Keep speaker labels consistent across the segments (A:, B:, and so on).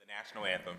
A: National anthem.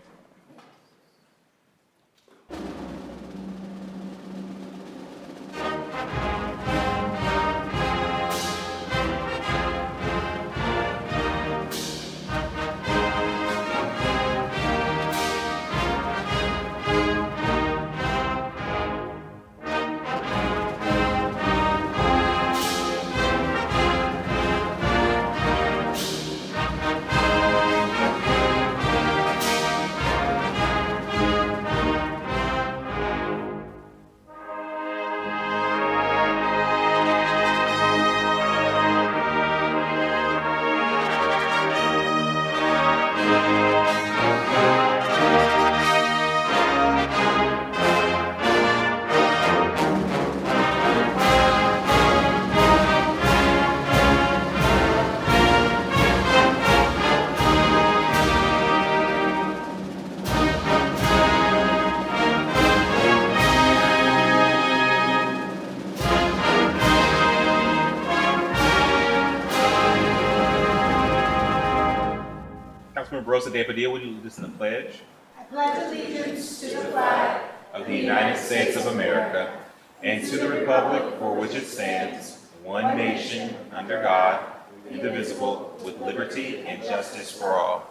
A: Councilmember Rosa De Padilla, would you lead us in the pledge?
B: I pledge allegiance to the flag
A: Of the United States of America, and to the republic for which it stands, one nation, under God, indivisible, with liberty and justice for all.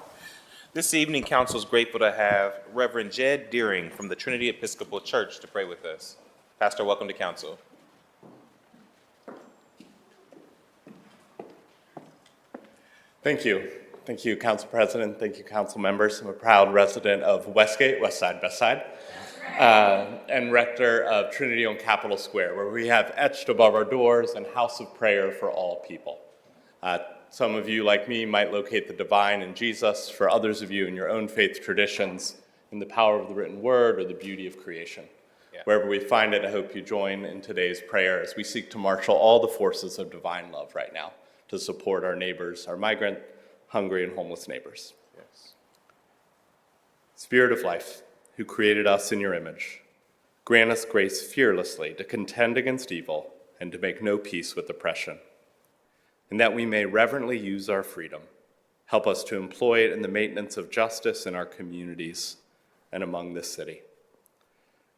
A: This evening, Council is grateful to have Reverend Jed Deering from the Trinity Episcopal Church to pray with us. Pastor, welcome to Council.
C: Thank you. Thank you, Council President. Thank you, Council members. I'm a proud resident of Westgate, West Side, Best Side, and rector of Trinity on Capitol Square, where we have etched above our doors and house of prayer for all people. Some of you, like me, might locate the divine in Jesus. For others of you, in your own faith traditions, in the power of the written word or the beauty of creation.
A: Yeah.
C: Wherever we find it, I hope you join in today's prayer as we seek to marshal all the forces of divine love right now to support our neighbors, our migrant, hungry, and homeless neighbors.
A: Yes.
C: Spirit of life, who created us in your image, grant us grace fearlessly to contend against evil and to make no peace with oppression. And that we may reverently use our freedom, help us to employ it in the maintenance of justice in our communities and among this city.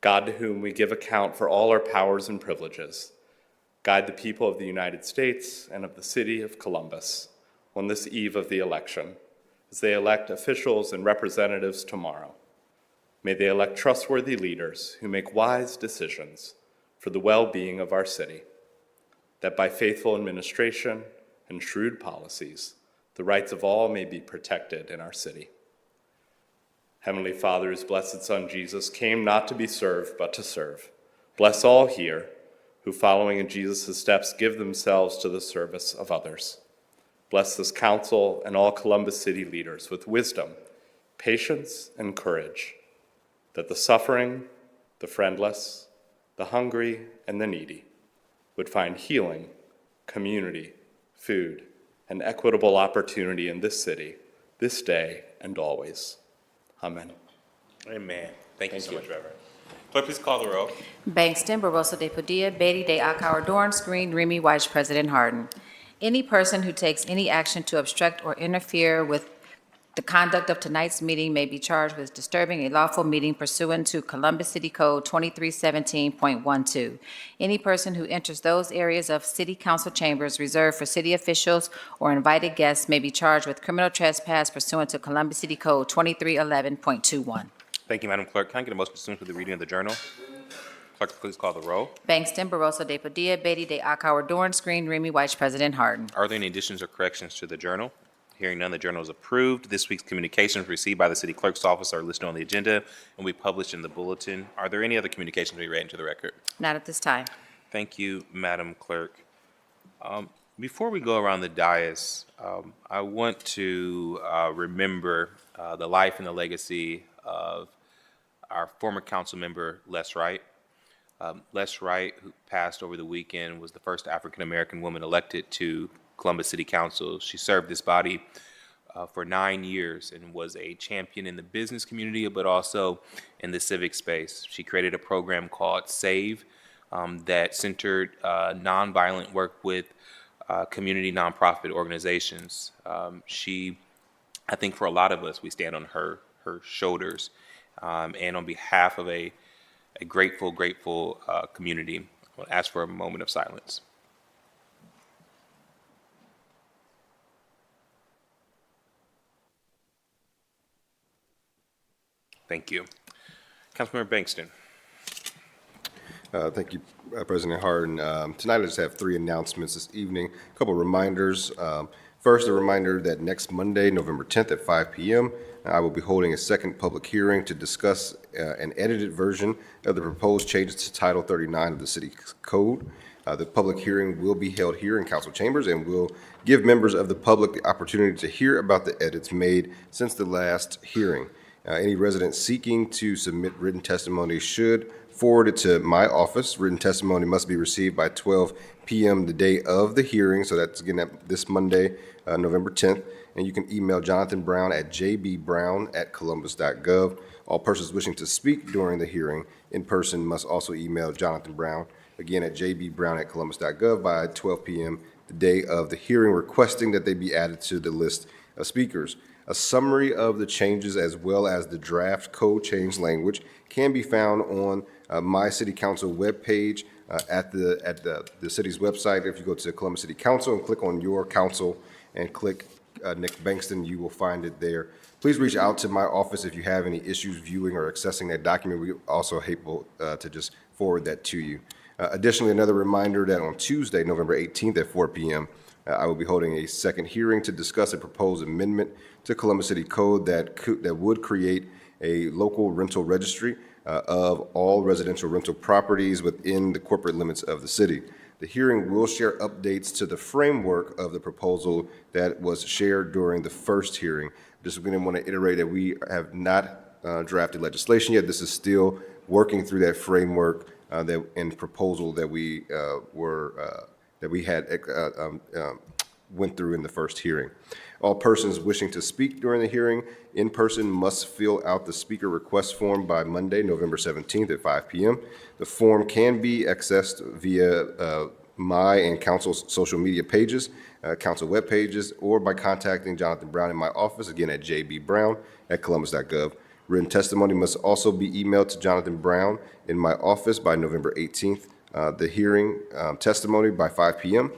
C: God, to whom we give account for all our powers and privileges, guide the people of the United States and of the city of Columbus on this eve of the election, as they elect officials and representatives tomorrow. May they elect trustworthy leaders who make wise decisions for the well-being of our city, that by faithful administration and shrewd policies, the rights of all may be protected in our city. Heavenly Father, whose blessed Son Jesus came not to be served, but to serve, bless all here who, following in Jesus' steps, give themselves to the service of others. Bless this council and all Columbus City leaders with wisdom, patience, and courage, that the suffering, the friendless, the hungry, and the needy would find healing, community, food, and equitable opportunity in this city, this day, and always. Amen.
A: Amen. Thank you so much, Reverend. Clerk, please call the roll.
D: Bankston, Barosa de Padilla, Beatty de Akauer, Dorance Green, Remy White, President Harden. Any person who takes any action to obstruct or interfere with the conduct of tonight's meeting may be charged with disturbing a lawful meeting pursuant to Columbus City Code 2317.12. Any person who enters those areas of city council chambers reserved for city officials or invited guests may be charged with criminal trespass pursuant to Columbus City Code 2311.21.
A: Thank you, Madam Clerk. Can I get a motion pursuant to the reading of the journal? Clerk, please call the roll.
D: Bankston, Barosa de Padilla, Beatty de Akauer, Dorance Green, Remy White, President Harden.
A: Are there any additions or corrections to the journal? Hearing none, the journal is approved. This week's communications received by the city clerk's office are listed on the agenda and will be published in the bulletin. Are there any other communications to be read into the record?
D: Not at this time.
A: Thank you, Madam Clerk. Before we go around the dais, I want to remember the life and the legacy of our former council member, Les Wright. Les Wright, who passed over the weekend, was the first African-American woman elected to Columbus City Council. She served this body for 9 years and was a champion in the business community, but also in the civic space. She created a program called SAVE that centered nonviolent work with community nonprofit organizations. I think for a lot of us, we stand on her her shoulders. And on behalf of a grateful community, I'll ask for a moment of silence. Thank you. Councilmember Bankston.
E: Thank you, President Harden. Tonight, I just have three announcements this evening. A couple reminders. First, a reminder that next Monday, November 10th at 5 p.m., I will be holding a second public hearing to discuss an edited version of the proposed changes to Title 39 of the City Code. The public hearing will be held here in council chambers and will give members of the public the opportunity to hear about the edits made since the last hearing. Any resident seeking to submit written testimony should forward it to my office. Written testimony must be received by 12 p.m. the day of the hearing, so that's again this Monday, November 10th. And you can email Jonathan Brown at jbbrown@columbus.gov. All persons wishing to speak during the hearing in person must also email Jonathan Brown, again at jbbrown@columbus.gov by 12 p.m. the day of the hearing, requesting that they be added to the list of speakers. A summary of the changes as well as the draft code change language can be found on my City Council webpage at the city's website. If you go to Columbus City Council and click on Your Council and click Nick Bankston, you will find it there. Please reach out to my office if you have any issues viewing or accessing that document. We also able to just forward that to you. Additionally, another reminder that on Tuesday, November 18th at 4 p.m., I will be holding a second hearing to discuss a proposed amendment to Columbus City Code that would create a local rental registry of all residential rental properties within the corporate limits of the city. The hearing will share updates to the framework of the proposal that was shared during the first hearing. Just going to want to iterate that we have not drafted legislation yet. This is still working through that framework and proposal that we went through in the first hearing. All persons wishing to speak during the hearing in person must fill out the speaker request form by Monday, November 17th at 5 p.m. The form can be accessed via my and council's social media pages, council web pages, or by contacting Jonathan Brown in my office, again at jbbrown@columbus.gov. Written testimony must also be emailed to Jonathan Brown in my office by November 18th. The hearing testimony by 5 p.m.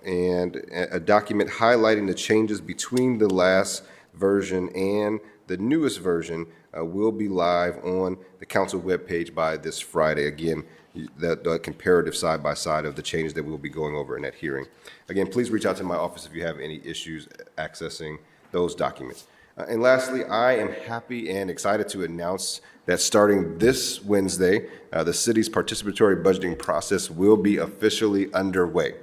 E: And a document highlighting the changes between the last version and the newest version will be live on the council webpage by this Friday. Again, the comparative side-by-side of the changes that we'll be going over in that hearing. Again, please reach out to my office if you have any issues accessing those documents. And lastly, I am happy and excited to announce that starting this Wednesday, the city's participatory budgeting process will be officially underway.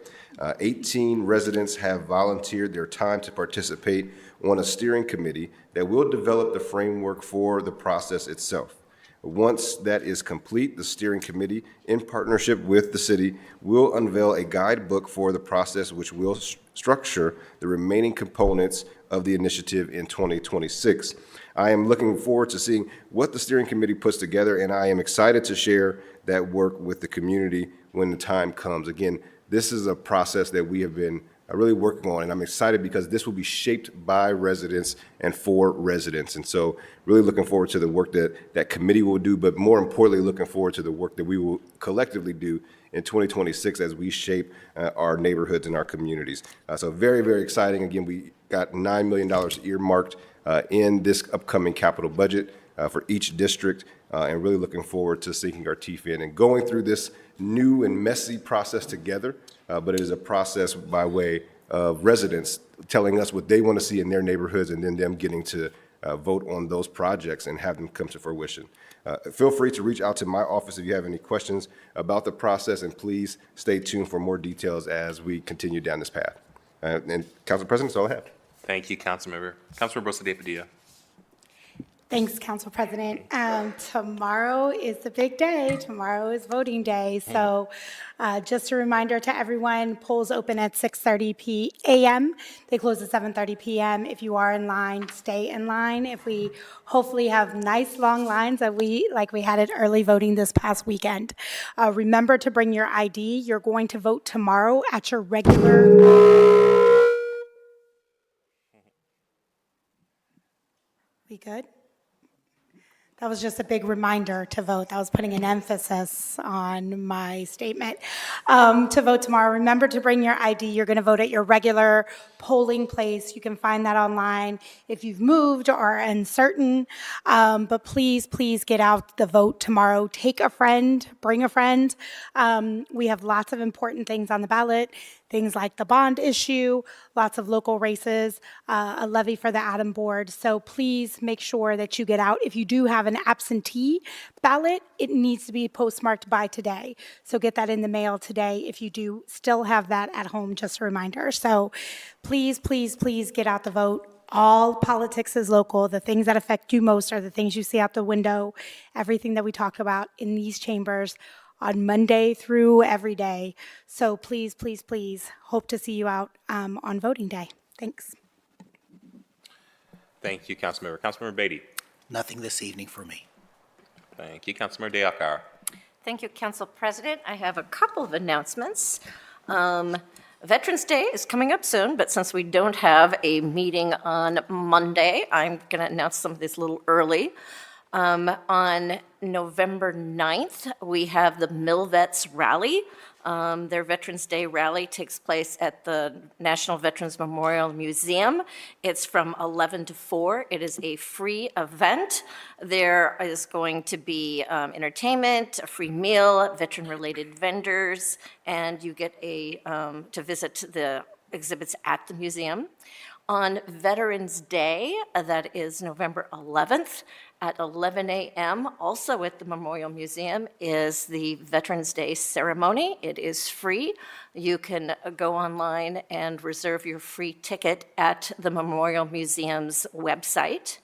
E: 18 residents have volunteered their time to participate on a steering committee that will develop the framework for the process itself. Once that is complete, the steering committee, in partnership with the city, will unveil a guidebook for the process, which will structure the remaining components of the initiative in 2026. I am looking forward to seeing what the steering committee puts together, and I am excited to share that work with the community when the time comes. Again, this is a process that we have been really working on, and I'm excited because this will be shaped by residents and for residents. And so really looking forward to the work that that committee will do, but more importantly, looking forward to the work that we will collectively do in 2026 as we shape our neighborhoods and our communities. So very, very exciting. Again, we got $9 million earmarked in this upcoming capital budget for each district, and really looking forward to sinking our teeth in and going through this new and messy process together, but it is a process by way of residents telling us what they want to see in their neighborhoods and then them getting to vote on those projects and have them come to fruition. Feel free to reach out to my office if you have any questions about the process, and please stay tuned for more details as we continue down this path. And Council President, that's all I have.
A: Thank you, Councilmember. Councilmember Rosa De Padilla.
B: Thanks, Council President. Tomorrow is the big day. Tomorrow is voting day. So just a reminder to everyone, polls open at 6:30 p.m. They close at 7:30 p.m. If you are in line, stay in line. If we hopefully have nice long lines that like we had at early voting this past weekend. Remember to bring your ID. You're going to vote tomorrow at your regular. We good? That was just a big reminder to vote. That was putting an emphasis on my statement. To vote tomorrow, remember to bring your ID. You're going to vote at your regular polling place. You can find that online if you've moved or are uncertain. But please, please get out the vote tomorrow. Take a friend, bring a friend. We have lots of important things on the ballot. Things like the bond issue, lots of local races, a levy for the Adam board. So please make sure that you get out. If you do have an absentee ballot, it needs to be postmarked by today. So get that in the mail today if you do still have that at home, just a reminder. So please, please, please get out the vote. All politics is local. The things that affect you most are the things you see out the window. Everything that we talk about in these chambers on Monday through every day. So please, please, please, hope to see you out on voting day. Thanks.
A: Thank you, Councilmember. Councilmember Beatty.
F: Nothing this evening for me.
A: Thank you, Councilmember De Alcara.
G: Thank you, Council President. I have a couple of announcements. Veterans Day is coming up soon, but since we don't have a meeting on Monday, I'm going to announce some of this a little early. On November 9th, we have the Millvets Rally. Their Veterans Day rally takes place at the National Veterans Memorial Museum. It's from 11 to 4. It is a free event. There is going to be entertainment, a free meal, veteran-related vendors, and you get to visit the exhibits at the museum. On Veterans Day, that is November 11th, at 11 a.m., also at the Memorial Museum, is the Veterans Day ceremony. It is free. You can go online and reserve your free ticket at the Memorial Museum's website.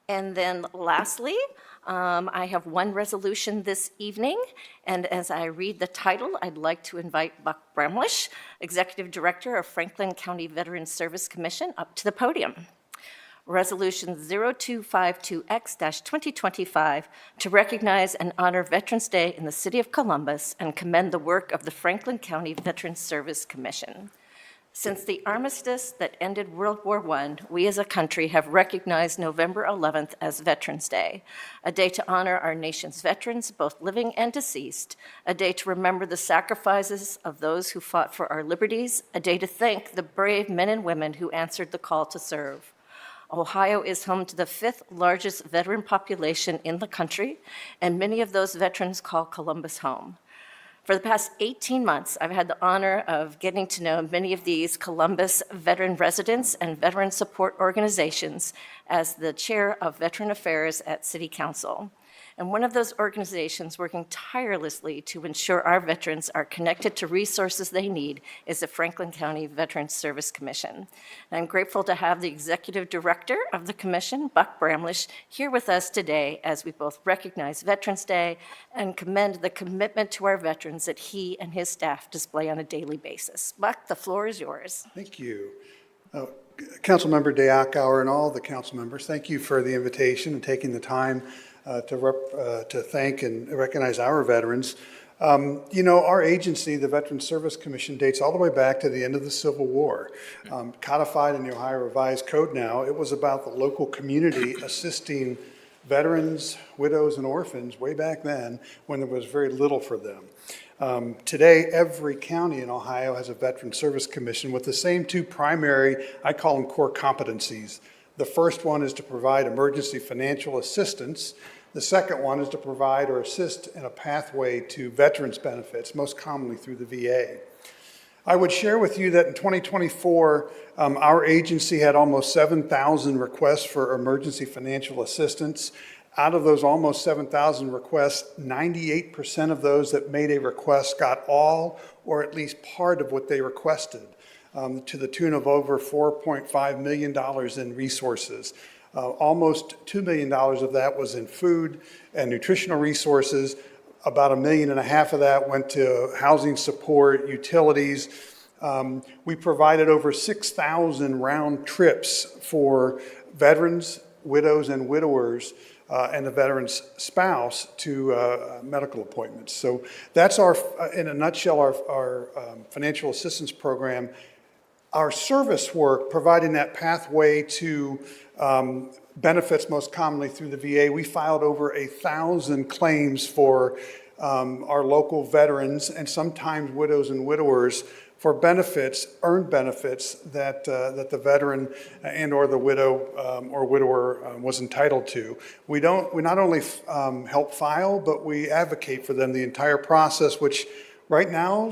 G: And then lastly, I have one resolution this evening, and as I read the title, I'd like to invite Buck Bramlish, Executive Director of Franklin County Veterans Service Commission, up to the podium. Resolution 0252X-2025 to recognize and honor Veterans Day in the City of Columbus and commend the work of the Franklin County Veterans Service Commission. Since the armistice that ended World War I, we as a country have recognized November 11th as Veterans Day, a day to honor our nation's veterans, both living and deceased, a day to remember the sacrifices of those who fought for our liberties, a day to thank the brave men and women who answered the call to serve. Ohio is home to the 5th largest veteran population in the country, and many of those veterans call Columbus home. For the past 18 months, I've had the honor of getting to know many of these Columbus veteran residents and veteran support organizations as the chair of Veteran Affairs at City Council. And one of those organizations working tirelessly to ensure our veterans are connected to resources they need is the Franklin County Veterans Service Commission. And I'm grateful to have the executive director of the commission, Buck Bramlish, here with us today as we both recognize Veterans Day and commend the commitment to our veterans that he and his staff display on a daily basis. Buck, the floor is yours.
H: Thank you. Councilmember De Alcara and all the council members, thank you for the invitation and taking the time to thank and recognize our veterans. Our agency, the Veterans Service Commission, dates all the way back to the end of the Civil War. Codified in the Ohio Revised Code now, it was about the local community assisting veterans, widows, and orphans way back then when there was very little for them. Today, every county in Ohio has a Veterans Service Commission with the same two primary, I call them core competencies. The first one is to provide emergency financial assistance. The second one is to provide or assist in a pathway to veterans benefits, most commonly through the VA. I would share with you that in 2024, our agency had almost 7,000 requests for emergency financial assistance. Out of those almost 7,000 requests, 98% of those that made a request got all or at least part of what they requested, to the tune of over $4.5 million in resources. Almost $2 million of that was in food and nutritional resources. About $1.5 million of that went to housing support, utilities. We provided over 6,000 round trips for veterans, widows, and widowers and the veteran's spouse to medical appointments. So that's in a nutshell, our financial assistance program. Our service work, providing that pathway to benefits most commonly through the VA, we filed over 1,000 claims for our local veterans and sometimes widows and widowers for benefits, earned benefits that the veteran and/or the widow or widower was entitled to. We not only help file, but we advocate for them the entire process, which right now,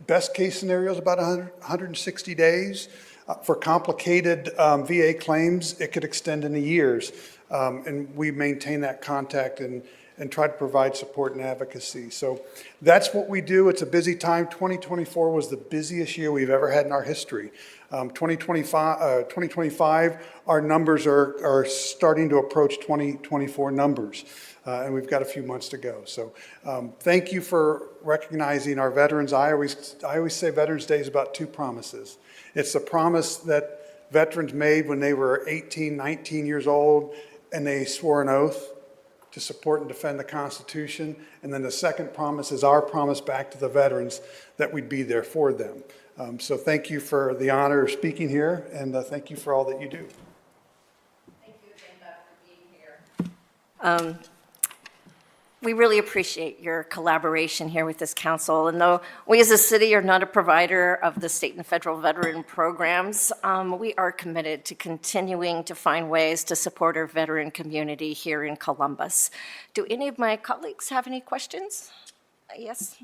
H: best case scenario is about 160 days. For complicated VA claims, it could extend into years. And we maintain that contact and try to provide support and advocacy. So that's what we do. It's a busy time. 2024 was the busiest year we've ever had in our history. 2025, our numbers are starting to approach 2024 numbers. And we've got a few months to go. So thank you for recognizing our veterans. I always say Veterans Day is about two promises. It's the promise that veterans made when they were 18, 19 years old, and they swore an oath to support and defend the Constitution. And then the second promise is our promise back to the veterans that we'd be there for them. So thank you for the honor of speaking here, and thank you for all that you do.
G: Thank you again, for being here. We really appreciate your collaboration here with this council. And though we as a city are not a provider of the state and federal veteran programs, we are committed to continuing to find ways to support our veteran community here in Columbus. Do any of my colleagues have any questions? Yes?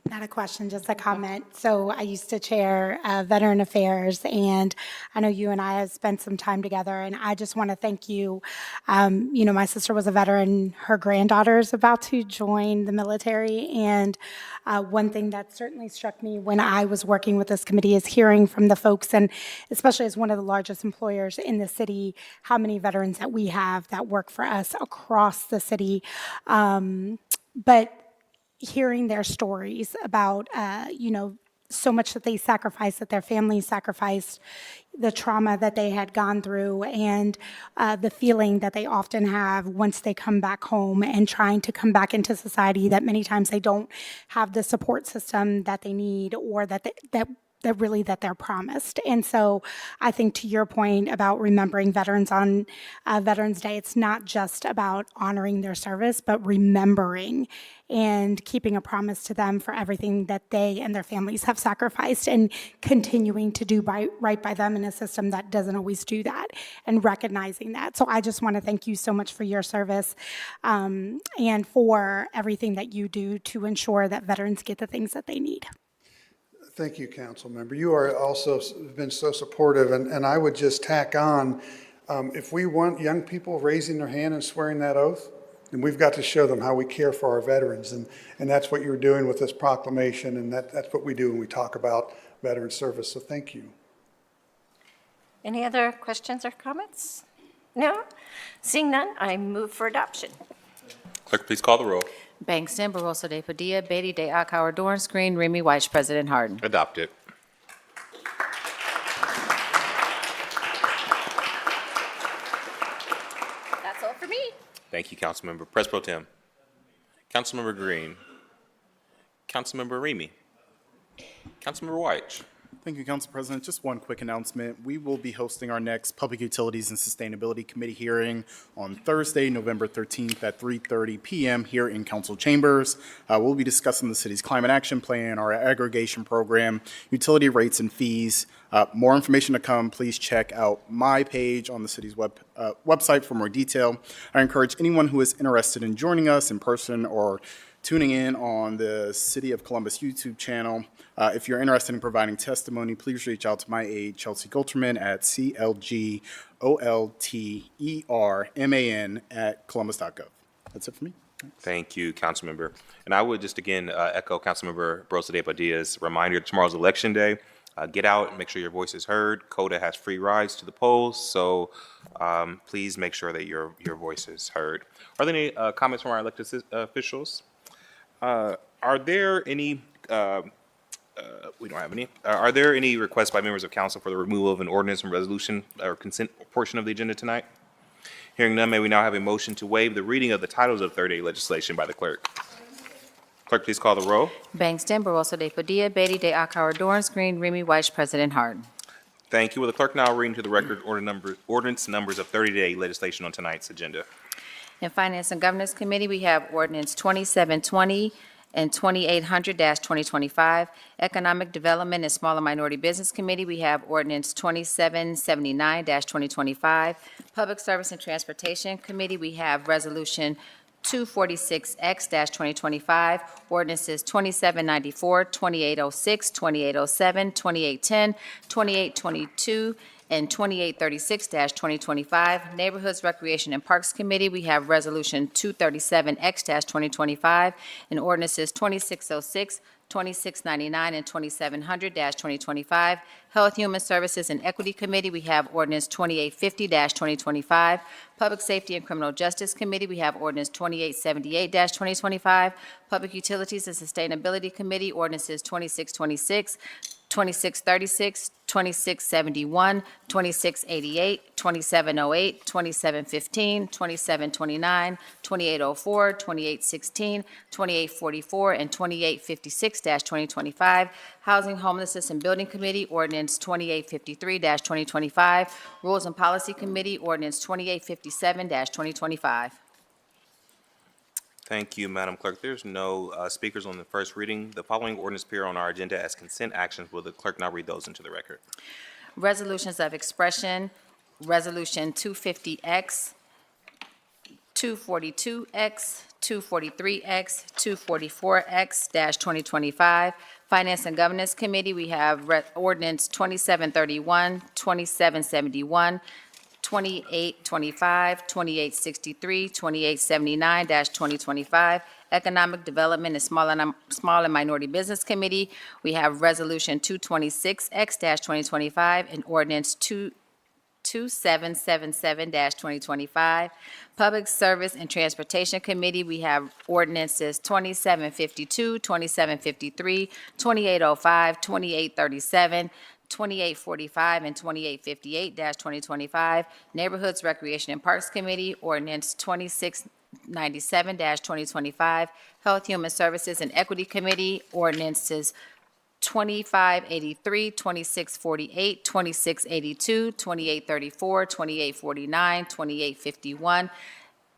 B: Not a question, just a comment. So I used to chair Veteran Affairs, and I know you and I have spent some time together, and I just want to thank you. My sister was a veteran. Her granddaughter is about to join the military, and one thing that certainly struck me when I was working with this committee is hearing from the folks, and especially as one of the largest employers in the city, how many veterans that we have that work for us across the city. But hearing their stories about, so much that they sacrificed, that their families sacrificed, the trauma that they had gone through, and the feeling that they often have once they come back home and trying to come back into society, that many times they don't have the support system that they need or that they're promised. And so I think to your point about remembering veterans on Veterans Day, it's not just about honoring their service, but remembering and keeping a promise to them for everything that they and their families have sacrificed and continuing to do right by them in a system that doesn't always do that, and recognizing that. So I just want to thank you so much for your service and for everything that you do to ensure that veterans get the things that they need.
H: Thank you, council member. You are also been so supportive, and I would just tack on, if we want young people raising their hand and swearing that oath, then we've got to show them how we care for our veterans, and that's what you're doing with this proclamation, and that's what we do when we talk about veteran service, so thank you.
G: Any other questions or comments? No? Seeing none, I move for adoption.
A: Clerk, please call the roll.
D: Bangston, Barosa de Padilla, Beatty de Akauer, Dorance Green, Remy Weiss, President Harden.
A: Adopted.
G: That's all for me.
A: Thank you, Councilmember. Pres Pro Tem. Councilmember Green. Councilmember Remy. Councilmember White.
I: Thank you, Council President. Just one quick announcement. We will be hosting our next Public Utilities and Sustainability Committee hearing on Thursday, November 13th at 3:30 p.m. here in Council Chambers. We'll be discussing the city's climate action plan, our aggregation program, utility rates and fees. More information to come. Please check out my page on the city's website for more detail. I encourage anyone who is interested in joining us in person or tuning in on the City of Columbus YouTube channel. If you're interested in providing testimony, please reach out to my aide, Chelsea Gulterman, at CLGOLTERMAN@columbus.gov. That's it for me.
A: Thank you, Councilmember. And I would just again echo Councilmember Barosa de Padilla's reminder, tomorrow's Election Day. Get out and make sure your voice is heard. CODA has free rides to the polls, so please make sure that your voice is heard. Are there any comments from our elected officials? Are there any, we don't have any. Are there any requests by members of council for the removal of an ordinance and resolution or consent portion of the agenda tonight? Hearing none, may we now have a motion to waive the reading of the titles of third-day legislation by the clerk? Clerk, please call the roll.
D: Bangston, Barosa de Padilla, Beatty de Akauer, Dorance Green, Remy Weiss, President Harden.
A: Thank you. Will the clerk now read into the record ordinance numbers of 30-day legislation on tonight's agenda?
D: In Finance and Governance Committee, we have ordinance 2720 and 2800-2025. Economic Development and Smaller Minority Business Committee, we have ordinance 2779-2025. Public Service and Transportation Committee, we have resolution 246X-2025, ordinances 2794, 2806, 2807, 2810, 2822, and 2836-2025. Neighborhoods, Recreation, and Parks Committee, we have Resolution 237X-2025, and ordinances 2606, 2699, and 2700-2025. Health, Human Services, and Equity Committee, we have ordinance 2850-2025. Public Safety and Criminal Justice Committee, we have ordinance 2878-2025. Public Utilities and Sustainability Committee, ordinances 2626, 2636, 2671, 2688, 2708, 2715, 2729, 2804, 2816, 2844, and 2856-2025. Housing, Homelessness, and Building Committee, ordinance 2853-2025. Rules and Policy Committee, ordinance 2857-2025.
A: Thank you, Madam Clerk. There's no speakers on the first reading. The following ordinance appear on our agenda as consent actions. Will the clerk now read those into the record?
D: Resolutions of expression, Resolution 250X, 242X, 243X, 244X-2025. Finance and Governance Committee, we have ordinance 2731, 2771, 2825, 2863, 2879-2025. Economic Development and Small and Minority Business Committee, we have Resolution 226X-2025 and Ordinance 2777-2025. Public Service and Transportation Committee, we have ordinances 2752, 2753, 2805, 2837, 2845, and 2858-2025. Neighborhoods, Recreation, and Parks Committee, ordinance 2697-2025. Health, Human Services, and Equity Committee, ordinances 2583, 2648, 2682, 2834, 2849, 2851,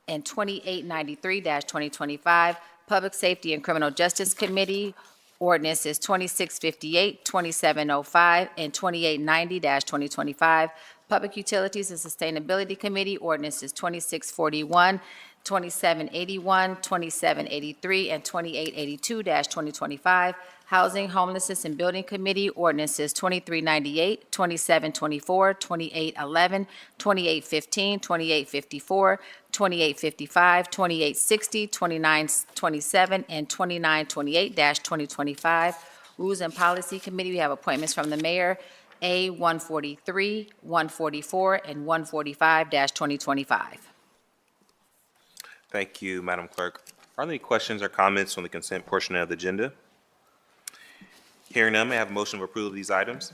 D: and 2893-2025. Public Safety and Criminal Justice Committee, ordinances 2658, 2705, and 2890-2025. Public Utilities and Sustainability Committee, ordinances 2641, 2781, 2783, and 2882-2025. Housing, Homelessness, and Building Committee, ordinances 2398, 2724, 2811, 2815, 2854, 2855, 2860, 2927, and 2928-2025. Rules and Policy Committee, we have appointments from the mayor, A 143, 144, and 145-2025.
A: Thank you, Madam Clerk. Are there any questions or comments on the consent portion of the agenda? Hearing none, may I have a motion to approve these items?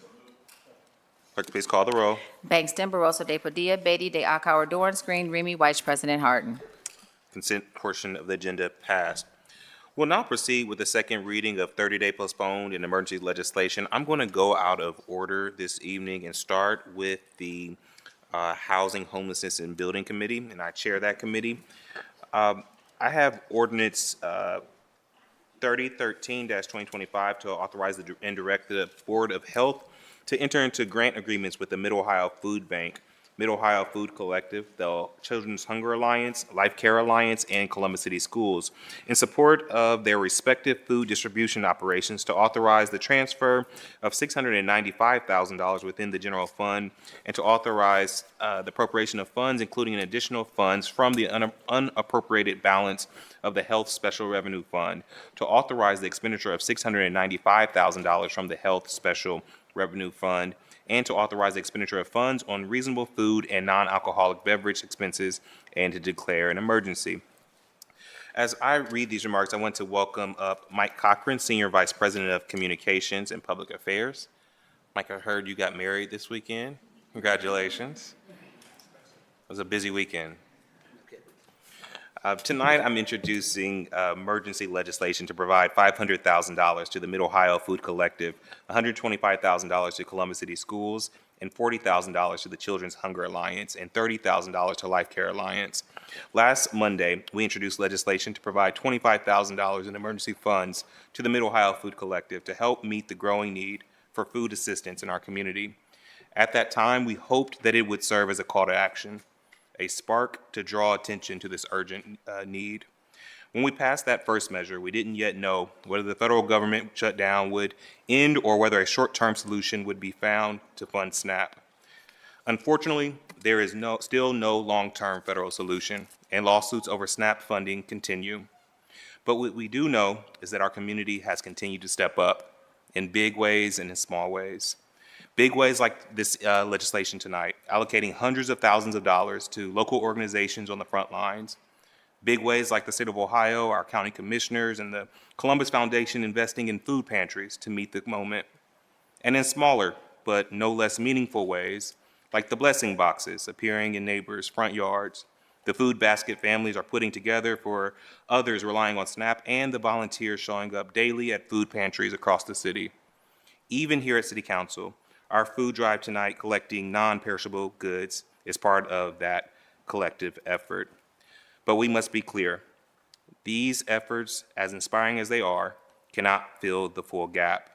A: Clerk, please call the roll.
D: Bangston, Barosa de Padilla, Beatty de Akauer, Dorance Green, Remy Weiss, President Harden.
A: Consent portion of the agenda passed. We'll now proceed with the second reading of 30-day postponed and emergency legislation. I'm going to go out of order this evening and start with the Housing, Homelessness, and Building Committee, and I chair that committee. I have ordinance 3013-2025 to authorize and direct the Board of Health to enter into grant agreements with the Mid-Ohio Food Bank, Mid-Ohio Food Collective, the Children's Hunger Alliance, Life Care Alliance, and Columbus City Schools in support of their respective food distribution operations to authorize the transfer of $695,000 within the general fund and to authorize the appropriation of funds, including additional funds from the unappropriated balance of the Health Special Revenue Fund, to authorize the expenditure of $695,000 from the Health Special Revenue Fund, and to authorize the expenditure of funds on reasonable food and non-alcoholic beverage expenses, and to declare an emergency. As I read these remarks, I want to welcome up Mike Cochran, Senior Vice President of Communications and Public Affairs. Mike, I heard you got married this weekend. Congratulations. It was a busy weekend. Tonight, I'm introducing emergency legislation to provide $500,000 to the Mid-Ohio Food Collective, $125,000 to Columbus City Schools, and $40,000 to the Children's Hunger Alliance, and $30,000 to Life Care Alliance. Last Monday, we introduced legislation to provide $25,000 in emergency funds to the Mid-Ohio Food Collective to help meet the growing need for food assistance in our community. At that time, we hoped that it would serve as a call to action, a spark to draw attention to this urgent need. When we passed that first measure, we didn't yet know whether the federal government shutdown would end or whether a short-term solution would be found to fund SNAP. Unfortunately, there is still no long-term federal solution, and lawsuits over SNAP funding continue. But what we do know is that our community has continued to step up in big ways and in small ways. Big ways like this legislation tonight, allocating hundreds of thousands of dollars to local organizations on the front lines. Big ways like the state of Ohio, our county commissioners, and the Columbus Foundation investing in food pantries to meet the moment. And in smaller, but no less meaningful ways, like the blessing boxes appearing in neighbors' front yards, the food basket families are putting together for others relying on SNAP, and the volunteers showing up daily at food pantries across the city. Even here at City Council, our food drive tonight collecting non-perishable goods is part of that collective effort. But we must be clear, these efforts, as inspiring as they are, cannot fill the full gap.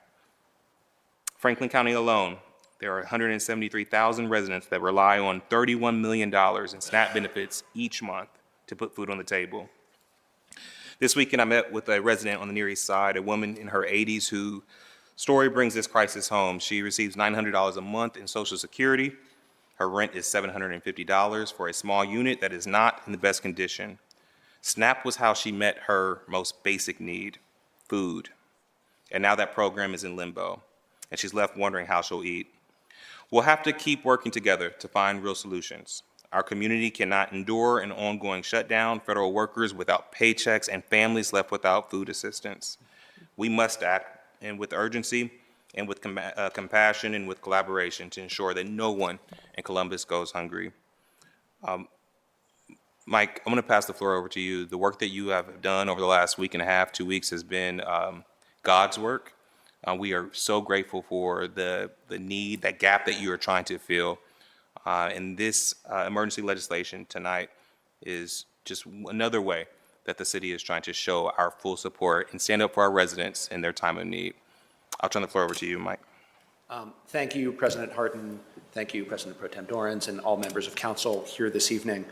A: Franklin County alone, there are 173,000 residents that rely on $31 million in SNAP benefits each month to put food on the table. This weekend, I met with a resident on the Near East Side, a woman in her 80s who story brings this crisis home. She receives $900 a month in Social Security. Her rent is $750 for a small unit that is not in the best condition. SNAP was how she met her most basic need, food. And now that program is in limbo, and she's left wondering how she'll eat. We'll have to keep working together to find real solutions. Our community cannot endure an ongoing shutdown, federal workers without paychecks, and families left without food assistance. We must act, and with urgency, and with compassion, and with collaboration to ensure that no one in Columbus goes hungry. Mike, I'm going to pass the floor over to you. The work that you have done over the last week and a half, 2 weeks, has been God's work. We are so grateful for the need, that gap that you are trying to fill. And this emergency legislation tonight is just another way that the city is trying to show our full support and stand up for our residents in their time of need. I'll turn the floor over to you, Mike.
F: Thank you, President Harden. Thank you, President Pro Tem Dorans, and all members of council here this evening.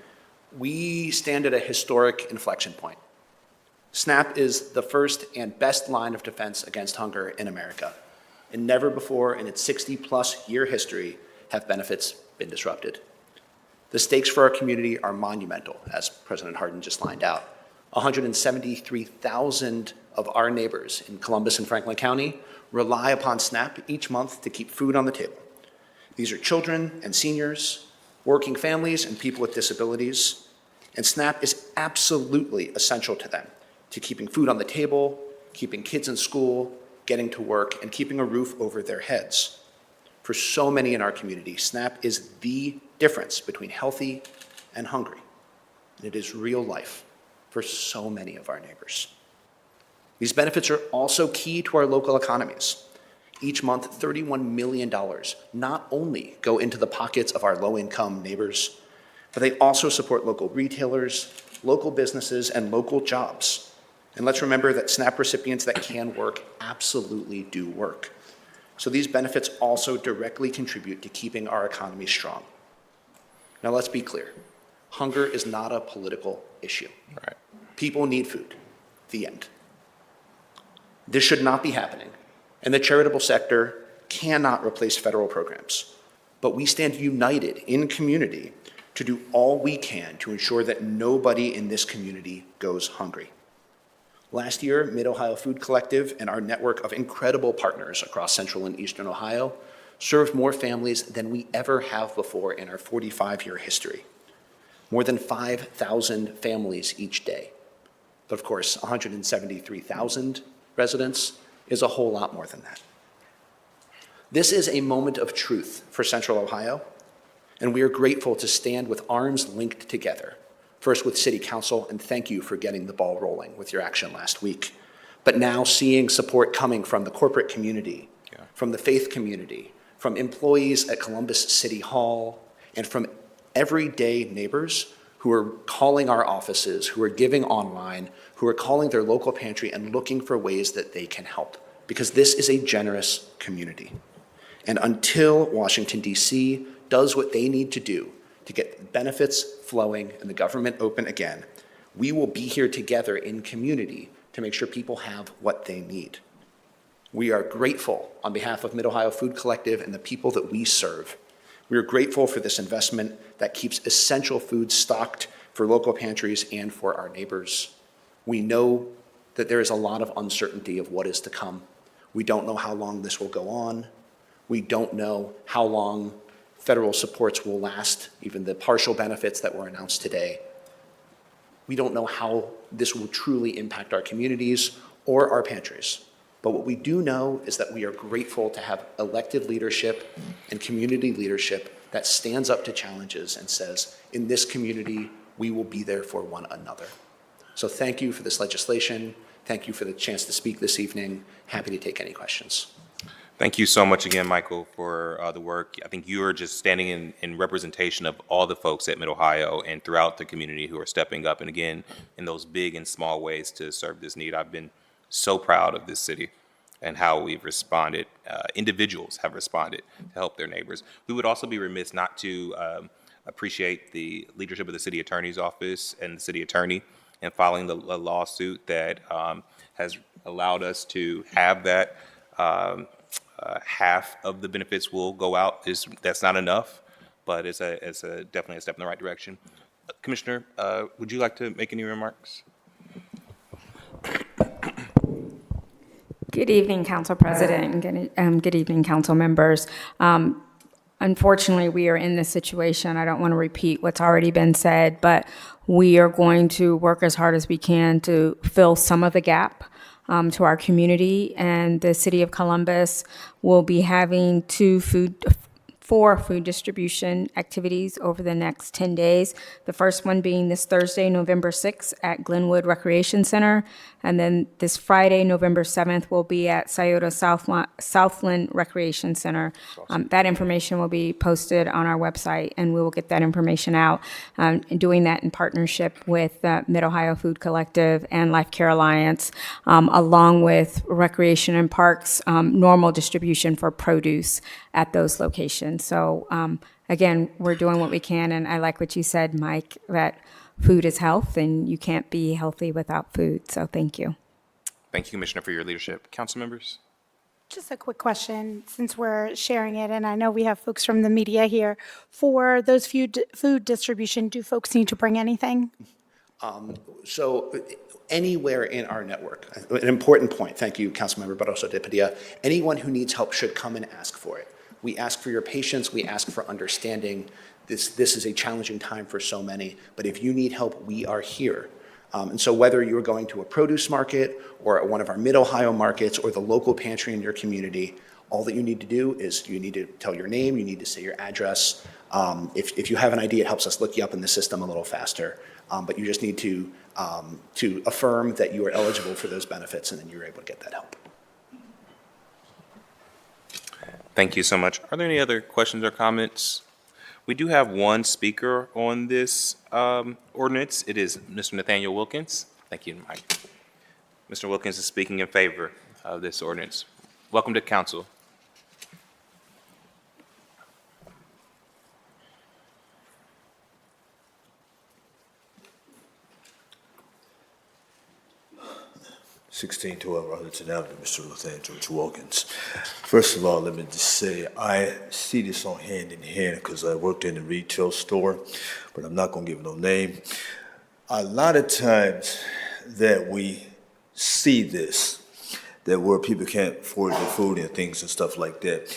F: We stand at a historic inflection point. SNAP is the first and best line of defense against hunger in America. And never before in its 60-plus year history have benefits been disrupted. The stakes for our community are monumental, as President Harden just lined out. 173,000 of our neighbors in Columbus and Franklin County rely upon SNAP each month to keep food on the table. These are children and seniors, working families, and people with disabilities, and SNAP is absolutely essential to them, to keeping food on the table, keeping kids in school, getting to work, and keeping a roof over their heads. For so many in our community, SNAP is the difference between healthy and hungry, and it is real life for so many of our neighbors. These benefits are also key to our local economies. Each month, $31 million not only go into the pockets of our low-income neighbors, but they also support local retailers, local businesses, and local jobs. And let's remember that SNAP recipients that can work absolutely do work. So these benefits also directly contribute to keeping our economy strong. Now let's be clear. Hunger is not a political issue.
A: Right.
F: People need food. The end. This should not be happening, and the charitable sector cannot replace federal programs. But we stand united in community to do all we can to ensure that nobody in this community goes hungry. Last year, Mid-Ohio Food Collective and our network of incredible partners across Central and Eastern Ohio served more families than we ever have before in our 45-year history. More than 5,000 families each day. But of course, 173,000 residents is a whole lot more than that. This is a moment of truth for Central Ohio, and we are grateful to stand with arms linked together, First with City Council, and thank you for getting the ball rolling with your action last week. But now seeing support coming from the corporate community, from the faith community, from employees at Columbus City Hall, and from everyday neighbors who are calling our offices, who are giving online, who are calling their local pantry and looking for ways that they can help. Because this is a generous community. And until Washington, D.C. does what they need to do to get benefits flowing and the government open again, we will be here together in community to make sure people have what they need. We are grateful on behalf of Mid-Ohio Food Collective and the people that we serve. We are grateful for this investment that keeps essential food stocked for local pantries and for our neighbors. We know that there is a lot of uncertainty of what is to come. We don't know how long this will go on. We don't know how long federal supports will last, even the partial benefits that were announced today. We don't know how this will truly impact our communities or our pantries. But what we do know is that we are grateful to have elected leadership and community leadership that stands up to challenges and says, in this community, we will be there for one another. So thank you for this legislation. Thank you for the chance to speak this evening. Happy to take any questions.
A: Thank you so much again, Michael, for the work. I think you are just standing in representation of all the folks at Mid-Ohio and throughout the community who are stepping up, and again, in those big and small ways to serve this need. I've been so proud of this city and how we've responded. Individuals have responded to help their neighbors. We would also be remiss not to appreciate the leadership of the city attorney's office and the city attorney in filing the lawsuit that has allowed us to have that half of the benefits will go out. That's not enough, but it's definitely a step in the right direction. Commissioner, would you like to make any remarks?
J: Good evening, Council President, and good evening, Council members. Unfortunately, we are in this situation. I don't want to repeat what's already been said, but we are going to work as hard as we can to fill some of the gap to our community. And the City of Columbus will be having four food distribution activities over the next 10 days. The first one being this Thursday, November 6th at Glenwood Recreation Center. And then this Friday, November 7th, will be at Scioto Southland Recreation Center. That information will be posted on our website, and we will get that information out. Doing that in partnership with Mid-Ohio Food Collective and Life Care Alliance, along with Recreation and Parks, normal distribution for produce at those locations. So again, we're doing what we can, and I like what you said, Mike, that food is health, and you can't be healthy without food. So thank you.
A: Thank you, Commissioner, for your leadership. Council members?
B: Just a quick question, since we're sharing it, and I know we have folks from the media here. For those food distribution, do folks need to bring anything?
F: So anywhere in our network, an important point, thank you, Councilmember Barroso de Padilla, anyone who needs help should come and ask for it. We ask for your patience, we ask for understanding. This is a challenging time for so many, but if you need help, we are here. And so whether you're going to a produce market or at one of our Mid-Ohio markets or the local pantry in your community, all that you need to do is you need to tell your name, you need to say your address. If you have an ID, it helps us look you up in the system a little faster. But you just need to affirm that you are eligible for those benefits, and then you're able to get that help.
A: Thank you so much. Are there any other questions or comments? We do have one speaker on this ordinance. It is Mr. Nathaniel Wilkins. Thank you, Mike. Mr. Wilkins is speaking in favor of this ordinance. Welcome to council.
K: Arlington Avenue, Mr. Nathaniel George Wilkins. First of all, let me just say I see this on hand in hand because I worked in a retail store, but I'm not going to give no name. A lot of times that we see this, that where people can't afford their food and things and stuff like that.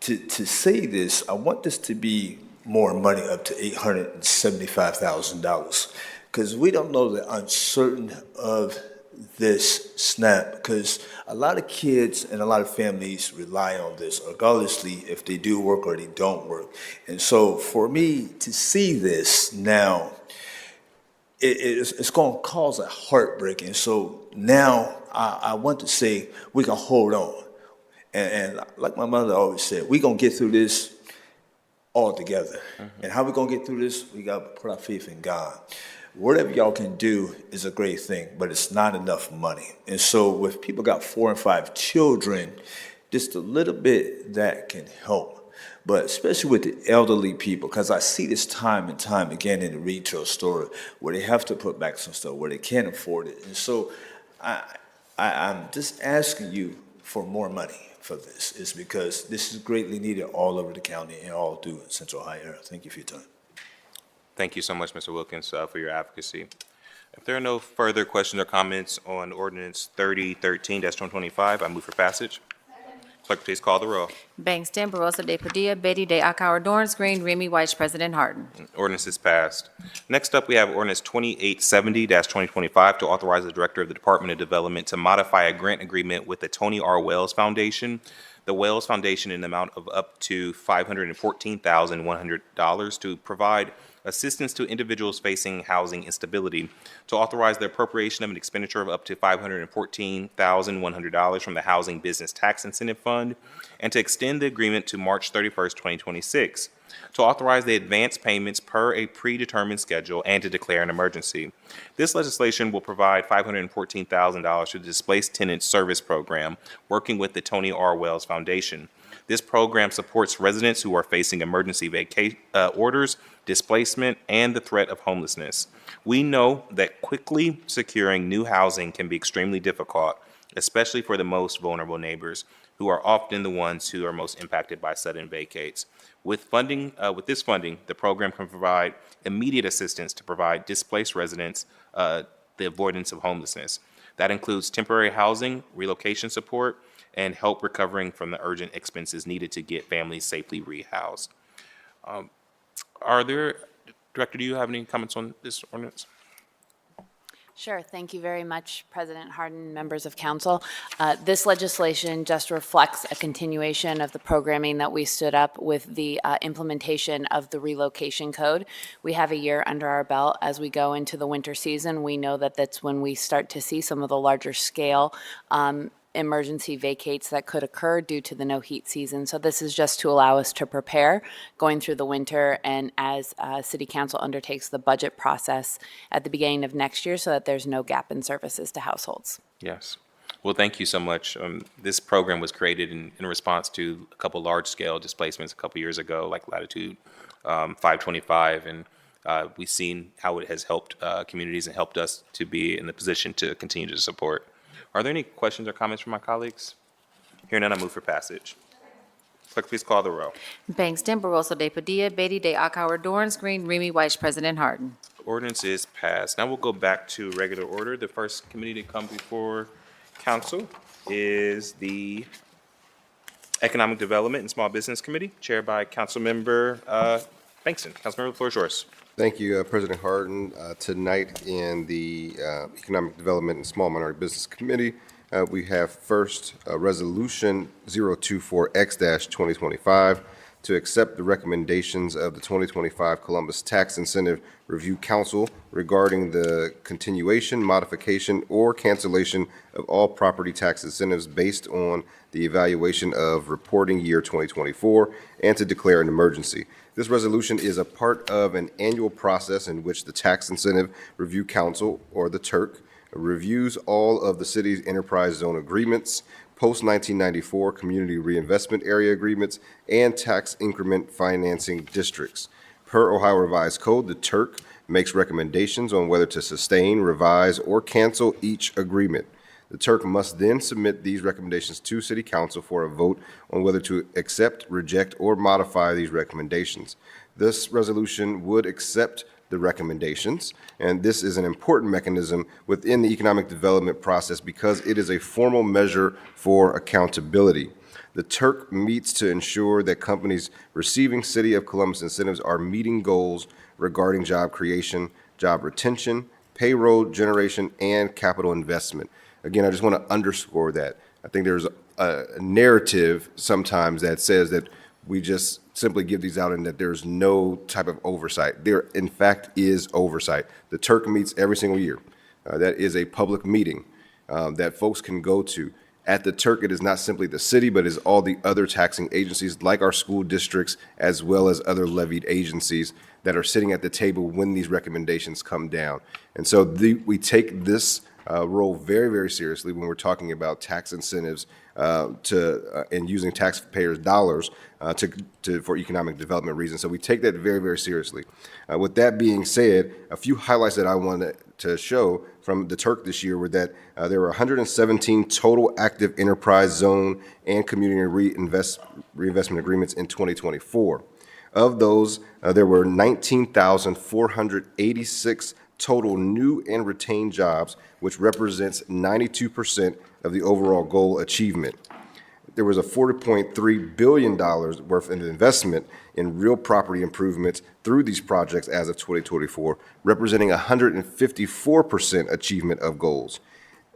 K: To say this, I want this to be more money, up to $875,000, because we don't know the uncertain of this SNAP, because a lot of kids and a lot of families rely on this, regardlessly if they do work or they don't work. And so for me to see this now, it's going to cause a heartbreak. And so now I want to say we can hold on. And like my mother always said, we're going to get through this all together. And how we going to get through this? We got to put our faith in God. Whatever y'all can do is a great thing, but it's not enough money. And so if people got 4 and 5 children, just a little bit that can help. But especially with the elderly people, because I see this time and time again in the retail store where they have to put back some stuff, where they can't afford it. And so I'm just asking you for more money for this. It's because this is greatly needed all over the county and all through Central Ohio area. Thank you for your time.
A: Thank you so much, Mr. Wilkins, for your advocacy. If there are no further questions or comments on ordinance 3013-2025, I move for passage. Clerk, please call the roll.
D: Bangston, Barosa de Padilla, Beatty de Akauer, Dorance Green, Remy White, President Harden.
A: Ordinance is passed. Next up, we have ordinance 2870-2025 to authorize the Director of the Department of Development to modify a grant agreement with the Tony R. Wells Foundation. The Wells Foundation in the amount of up to $514,100 to provide assistance to individuals facing housing instability, to authorize the appropriation of an expenditure of up to $514,100 from the Housing Business Tax Incentive Fund, and to extend the agreement to March 31st, 2026, to authorize the advance payments per a predetermined schedule, and to declare an emergency. This legislation will provide $514,000 to the Displaced Tenants Service Program, working with the Tony R. Wells Foundation. This program supports residents who are facing emergency orders, displacement, and the threat of homelessness. We know that quickly securing new housing can be extremely difficult, especially for the most vulnerable neighbors, who are often the ones who are most impacted by sudden vacates. With this funding, the program can provide immediate assistance to provide displaced residents the avoidance of homelessness. That includes temporary housing, relocation support, and help recovering from the urgent expenses needed to get families safely rehoused. Director, do you have any comments on this ordinance?
L: Sure. Thank you very much, President Harden, members of council. This legislation just reflects a continuation of the programming that we stood up with the implementation of the relocation code. We have a year under our belt as we go into the winter season. We know that that's when we start to see some of the larger scale emergency vacates that could occur due to the no heat season. So this is just to allow us to prepare going through the winter and as City Council undertakes the budget process at the beginning of next year so that there's no gap in services to households.
A: Yes. Well, thank you so much. This program was created in response to a couple large-scale displacements a couple years ago, like Latitude 525, and we've seen how it has helped communities and helped us to be in the position to continue to support. Are there any questions or comments from my colleagues? Hearing none, I move for passage. Clerk, please call the roll.
D: Bangston, Barosa de Padilla, Beatty de Akauer, Dorance Green, Remy White, President Harden.
A: Ordinance is passed. Now we'll go back to regular order. The first committee to come before council is the Economic Development and Small Business Committee, chaired by Councilmember Bangston. Councilmember, the floor is yours.
E: Thank you, President Harden. Tonight in the Economic Development and Small Minority Business Committee, we have first Resolution 024X-2025 to accept the recommendations of the 2025 Columbus Tax Incentive Review Council regarding the continuation, modification, or cancellation of all property tax incentives based on the evaluation of reporting year 2024 and to declare an emergency. This resolution is a part of an annual process in which the Tax Incentive Review Council, or the TIRC, reviews all of the city's enterprise zone agreements, post-1994 community reinvestment area agreements, and tax increment financing districts. Per Ohio Revised Code, the TIRC makes recommendations on whether to sustain, revise, or cancel each agreement. The TIRC must then submit these recommendations to City Council for a vote on whether to accept, reject, or modify these recommendations. This resolution would accept the recommendations, and this is an important mechanism within the economic development process because it is a formal measure for accountability. The TIRC meets to ensure that companies receiving City of Columbus incentives are meeting goals regarding job creation, job retention, payroll generation, and capital investment. Again, I just want to underscore that. I think there's a narrative sometimes that says that we just simply give these out and that there's no type of oversight. There, in fact, is oversight. The Turk meets every single year. That is a public meeting that folks can go to. At the Turk, it is not simply the city, but is all the other taxing agencies like our school districts, as well as other levied agencies that are sitting at the table when these recommendations come down. And so we take this role very, very seriously when we're talking about tax incentives and using taxpayers' dollars for economic development reasons. So we take that very, very seriously. With that being said, a few highlights that I wanted to show from the Turk this year were that there were 117 total active enterprise zone and community reinvestment agreements in 2024. Of those, there were 19,486 total new and retained jobs, which represents 92% of the overall goal achievement. There was a $40.3 billion worth of investment in real property improvements through these projects as of 2024, representing 154% achievement of goals.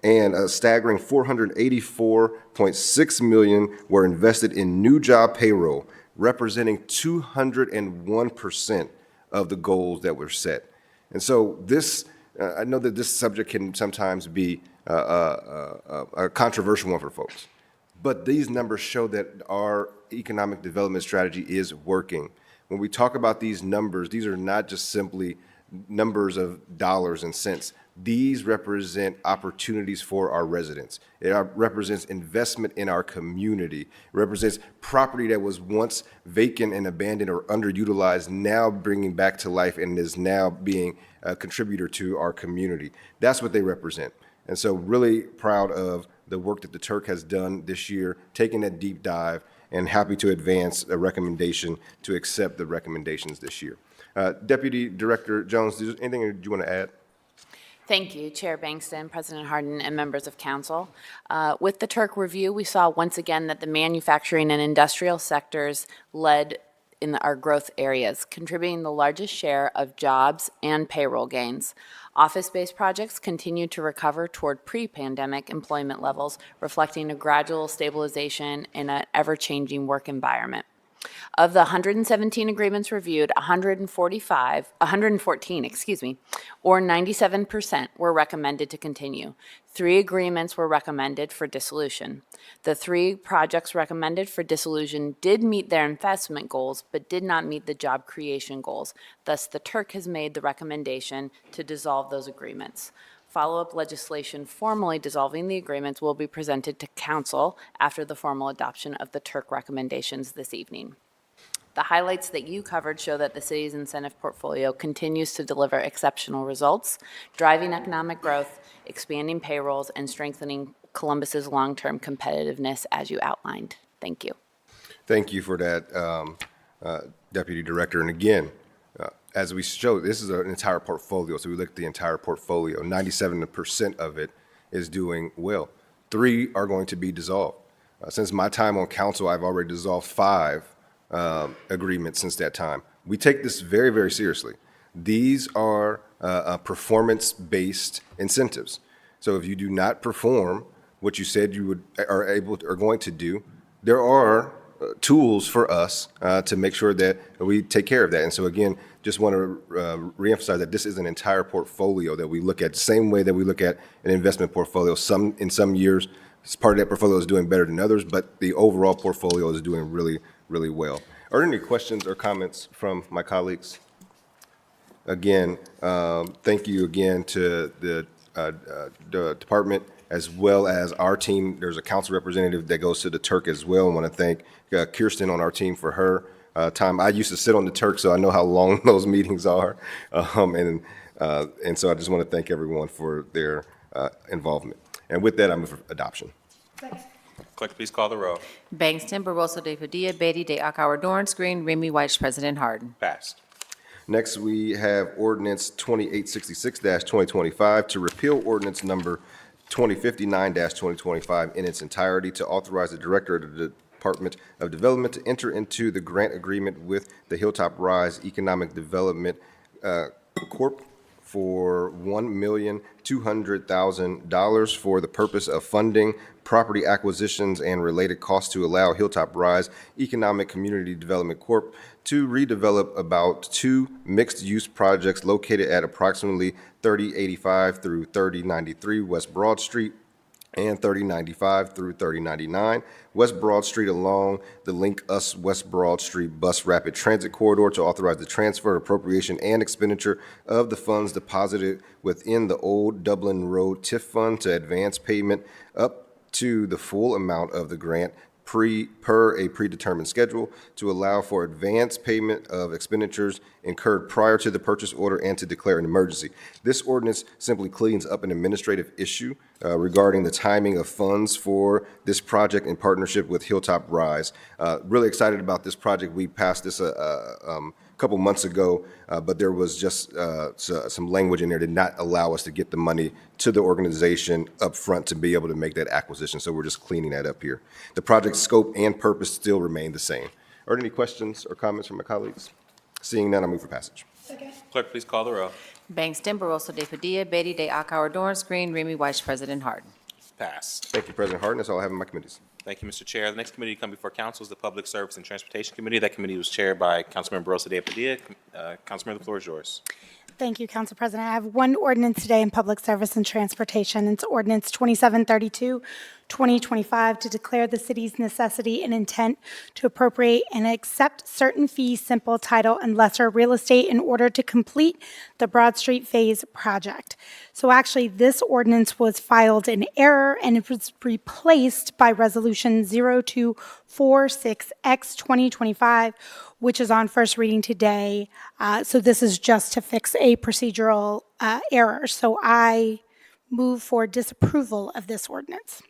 E: And a staggering $484.6 million were invested in new job payroll, representing 201% of the goals that were set. And so this, I know that this subject can sometimes be a controversial one for folks, but these numbers show that our economic development strategy is working. When we talk about these numbers, these are not just simply numbers of dollars and cents. These represent opportunities for our residents. It represents investment in our community. It represents property that was once vacant and abandoned or underutilized, now bringing back to life and is now being a contributor to our community. That's what they represent. And so really proud of the work that the Turk has done this year, taking that deep dive, and happy to advance a recommendation to accept the recommendations this year. Deputy Director Jones, is there anything you want to add?
L: Thank you, Chair Bankston, President Harden, and members of council. With the Turk review, we saw once again that the manufacturing and industrial sectors led in our growth areas, contributing the largest share of jobs and payroll gains. Office-based projects continue to recover toward pre-pandemic employment levels, reflecting a gradual stabilization in an ever-changing work environment. Of the 117 agreements reviewed, 114, or 97% were recommended to continue. 3 agreements were recommended for dissolution. The 3 projects recommended for dissolution did meet their investment goals, but did not meet the job creation goals. Thus, the Turk has made the recommendation to dissolve those agreements. Follow-up legislation formally dissolving the agreements will be presented to council after the formal adoption of the Turk recommendations this evening. The highlights that you covered show that the city's incentive portfolio continues to deliver exceptional results, driving economic growth, expanding payrolls, and strengthening Columbus's long-term competitiveness as you outlined. Thank you.
E: Thank you for that, Deputy Director. And again, as we showed, this is an entire portfolio. So we looked at the entire portfolio. 97% of it is doing well. 3 are going to be dissolved. Since my time on council, I've already dissolved 5 agreements since that time. We take this very, very seriously. These are performance-based incentives. So if you do not perform what you said you are going to do, there are tools for us to make sure that we take care of that. And so again, just want to reemphasize that this is an entire portfolio that we look at, the same way that we look at an investment portfolio. In some years, part of that portfolio is doing better than others, but the overall portfolio is doing really, really well. Are there any questions or comments from my colleagues? Again, thank you again to the department as well as our team. There's a council representative that goes to the Turk as well. I want to thank Kirsten on our team for her time. I used to sit on the Turk, so I know how long those meetings are. And so I just want to thank everyone for their involvement. And with that, I move for adoption.
A: Clerk, please call the row.
D: Bangston, Barosa de Padilla, Beatty de Akauer, Dorance Green, Remy White, President Harden.
A: Passed.
E: Next, we have ordinance 2866-2025 to repeal ordinance number 2059-2025 in its entirety, to authorize the Director of the Department of Development to enter into the grant agreement with the Hilltop Rise Economic Development Corp. for $1,200,000 for the purpose of funding property acquisitions and related costs to allow Hilltop Rise Economic Community Development Corp. to redevelop about 2 mixed-use projects located at approximately 3085 through 3093 West Broad Street and 3095 through 3099 West Broad Street along the Link Us West Broad Street Bus Rapid Transit Corridor to authorize the transfer, appropriation, and expenditure of the funds deposited within the Old Dublin Road TIF Fund to advance payment up to the full amount of the grant per a predetermined schedule, to allow for advance payment of expenditures incurred prior to the purchase order, and to declare an emergency. This ordinance simply cleans up an administrative issue regarding the timing of funds for this project in partnership with Hilltop Rise. Really excited about this project. We passed this a couple months ago, but there was just some language in there that did not allow us to get the money to the organization up front to be able to make that acquisition. So we're just cleaning that up here. The project scope and purpose still remain the same. Are there any questions or comments from my colleagues? Seeing none, I'll move for passage.
A: Clerk, please call the row.
D: Bangston, Barosa de Padilla, Beatty de Akauer, Dorance Green, Remy Weiss, President Harden.
A: Passed.
E: Thank you, President Harden. That's all I have in my committees.
A: Thank you, Mr. Chair. The next committee to come before council is the Public Service and Transportation Committee. That committee was chaired by Councilmember Barosa de Padilla. Councilmember, the floor is yours.
B: Thank you, Council President. I have one ordinance today in public service and transportation. It's Ordinance 2732, 2025, to declare the city's necessity and intent to appropriate and accept certain fee simple title and lesser real estate in order to complete the Broad Street Phase project. So actually, this ordinance was filed in error and it was replaced by Resolution 0246X2025, which is on first reading today. So this is just to fix a procedural error. So I move for disapproval of this ordinance.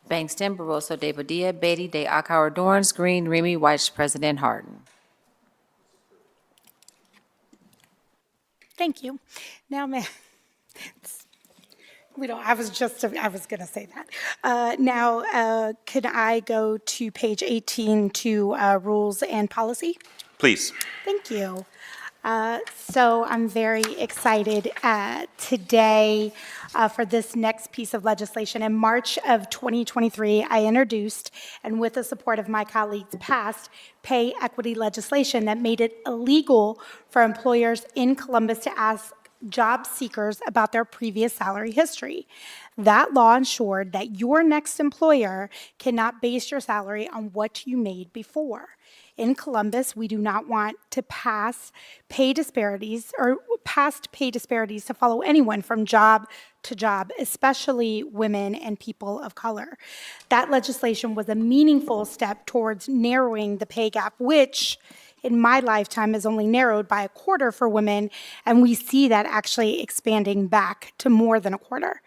D: Bangston, Barosa de Padilla, Beatty de Akauer, Dorance Green, Remy Weiss, President Harden.
B: Thank you. Now, I was going to say that. Now, could I go to page 18 to rules and policy?
A: Please.
B: Thank you. So I'm very excited today for this next piece of legislation. In March of 2023, I introduced, and with the support of my colleagues, passed pay equity legislation that made it illegal for employers in Columbus to ask job seekers about their previous salary history. That law ensured that your next employer cannot base your salary on what you made before. In Columbus, we do not want to past pay disparities to follow anyone from job to job, especially women and people of color. That legislation was a meaningful step towards narrowing the pay gap, which in my lifetime is only narrowed by a quarter for women, and we see that actually expanding back to more than a quarter.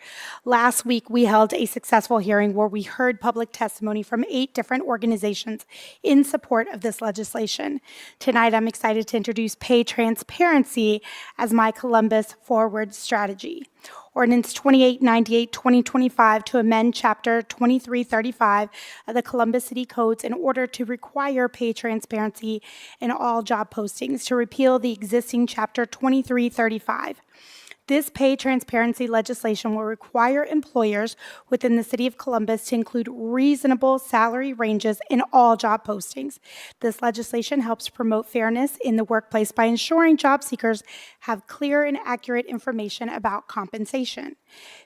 B: Last week, we held a successful hearing where we heard public testimony from 8 different organizations in support of this legislation. Tonight, I'm excited to introduce pay transparency as my Columbus Forward strategy. Ordinance 2898, 2025, to amend Chapter 2335 of the Columbus City Codes in order to require pay transparency in all job postings, to repeal the existing Chapter 2335. This pay transparency legislation will require employers within the city of Columbus to include reasonable salary ranges in all job postings. This legislation helps promote fairness in the workplace by ensuring job seekers have clear and accurate information about compensation.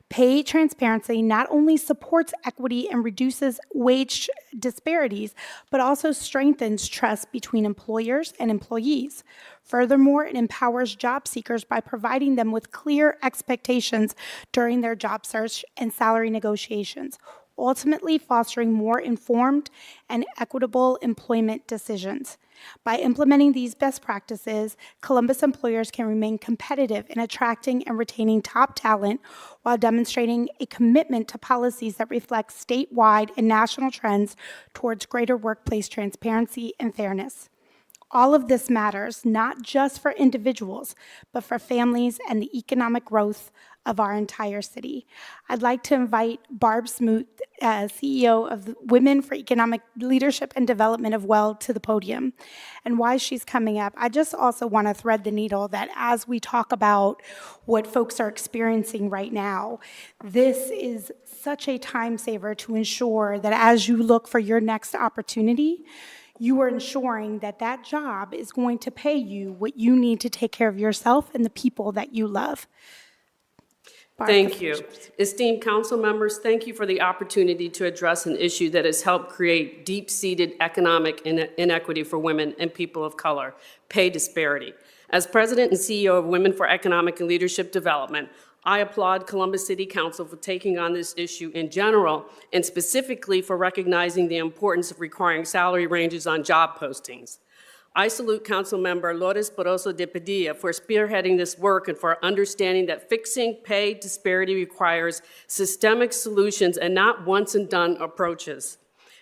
B: Pay transparency not only supports equity and reduces wage disparities, but also strengthens trust between employers and employees. Furthermore, it empowers job seekers by providing them with clear expectations during their job search and salary negotiations, ultimately fostering more informed and equitable employment decisions. By implementing these best practices, Columbus employers can remain competitive in attracting and retaining top talent while demonstrating a commitment to policies that reflect statewide and national trends towards greater workplace transparency and fairness. All of this matters not just for individuals, but for families and the economic growth of our entire city. I'd like to invite Barb Smoot, CEO of the Women for Economic Leadership and Development of WELD, to the podium. And why she's coming up, I just also want to thread the needle that as we talk about what folks are experiencing right now, this is such a time saver to ensure that as you look for your next opportunity, you are ensuring that that job is going to pay you what you need to take care of yourself and the people that you love. Barb,
M: Thank you. Esteemed council members, thank you for the opportunity to address an issue that has helped create deep-seated economic inequity for women and people of color, pay disparity. As president and CEO of Women for Economic and Leadership Development, I applaud Columbus City Council for taking on this issue in general and specifically for recognizing the importance of requiring salary ranges on job postings. I salute Councilmember Lourdes Barroso de Padilla for spearheading this work and for understanding that fixing pay disparity requires systemic solutions and not once-and-done approaches.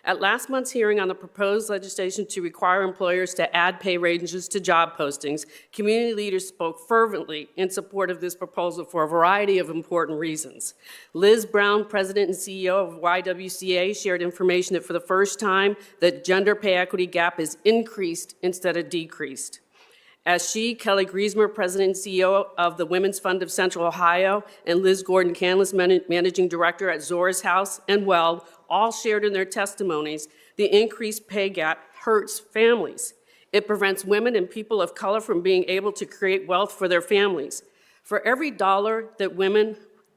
M: At last month's hearing on the proposed legislation to require employers to add pay ranges to job postings, community leaders spoke fervently in support of this proposal for a variety of important reasons. Liz Brown, president and CEO of YWCA, shared information that for the first time, the gender pay equity gap is increased instead of decreased. As she, Kelly Griesmer, president and CEO of the Women's Fund of Central Ohio, and Liz Gordon-Canlis, managing director at Zora's House and WELD, all shared in their testimonies, the increased pay gap hurts families. It prevents women and people of color from being able to create wealth for their families. For every dollar that women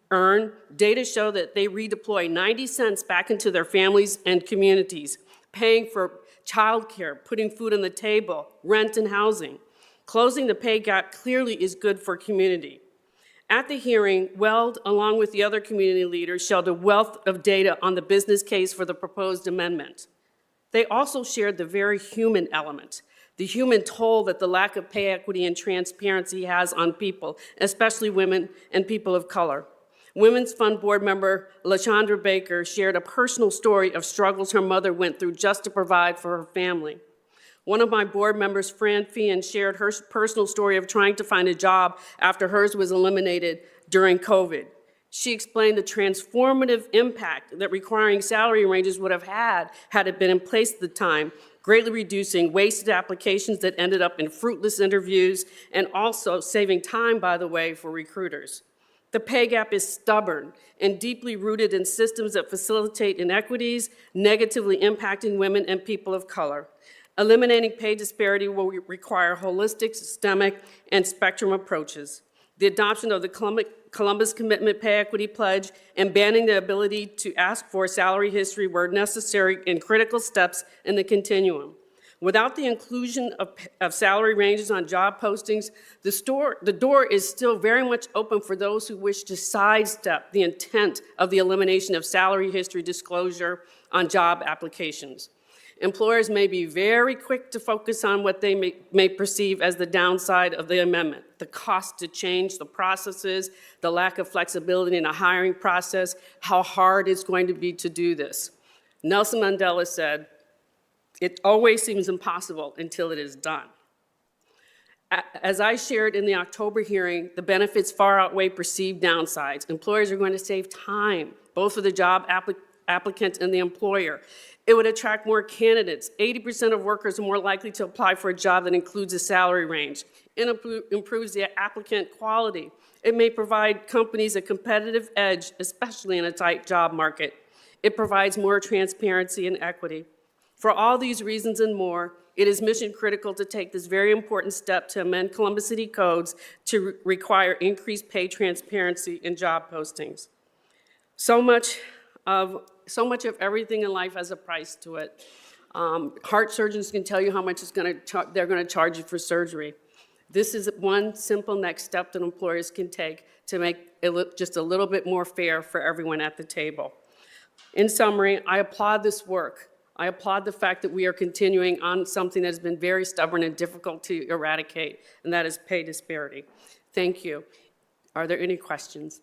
M: earn, data show that they redeploy 90 cents back into their families and communities, paying for childcare, putting food on the table, rent and housing. Closing the pay gap clearly is good for community. At the hearing, WELD, along with the other community leaders, shared a wealth of data on the business case for the proposed amendment. They also shared the very human element, the human toll that the lack of pay equity and transparency has on people, especially women and people of color. Women's Fund board member LaChandra Baker shared a personal story of struggles her mother went through just to provide for her family. One of my board members, Fran Fian, shared her personal story of trying to find a job after hers was eliminated during COVID. She explained the transformative impact that requiring salary ranges would have had it been in place at the time, greatly reducing wasted applications that ended up in fruitless interviews and also saving time, by the way, for recruiters. The pay gap is stubborn and deeply rooted in systems that facilitate inequities, negatively impacting women and people of color. Eliminating pay disparity will require holistic, systemic, and spectrum approaches. The adoption of the Columbus Commitment Pay Equity Pledge and banning the ability to ask for salary history were necessary and critical steps in the continuum. Without the inclusion of salary ranges on job postings, the door is still very much open for those who wish to sidestep the intent of the elimination of salary history disclosure on job applications. Employers may be very quick to focus on what they may perceive as the downside of the amendment, the cost to change the processes, the lack of flexibility in a hiring process, how hard it's going to be to do this. Nelson Mandela said, "It always seems impossible until it is done." As I shared in the October hearing, the benefits far outweigh perceived downsides. Employers are going to save time, both for the job applicant and the employer. It would attract more candidates. 80% of workers are more likely to apply for a job that includes a salary range. It improves the applicant quality. It may provide companies a competitive edge, especially in a tight job market. It provides more transparency and equity. For all these reasons and more, it is mission critical to take this very important step to amend Columbus City codes to require increased pay transparency in job postings. So much of everything in life has a price to it. Heart surgeons can tell you how much they're going to charge you for surgery. This is one simple next step that employers can take to make it just a little bit more fair for everyone at the table. In summary, I applaud this work. I applaud the fact that we are continuing on something that has been very stubborn and difficult to eradicate, and that is pay disparity. Thank you. Are there any questions?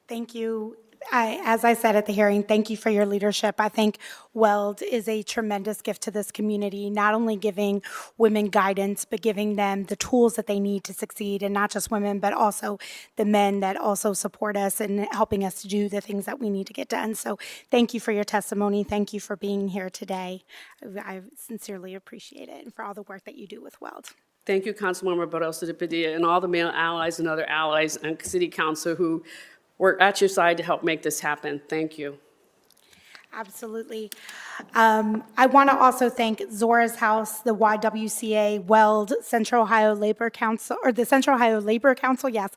B: Thank you. As I said at the hearing, thank you for your leadership. I think WELD is a tremendous gift to this community, not only giving women guidance, but giving them the tools that they need to succeed, and not just women, but also the men that also support us and helping us to do the things that we need to get done. So thank you for your testimony. Thank you for being here today. I sincerely appreciate it, and for all the work that you do with WELD.
M: Thank you, Councilwoman Barosa de Padilla, and all the male allies and other allies and City Council who work at your side to help make this happen. Thank you.
B: Absolutely. I want to also thank Zora's House, the YWCA, WELD, Central Ohio Labor Council, or the Central Ohio Labor Council, yes,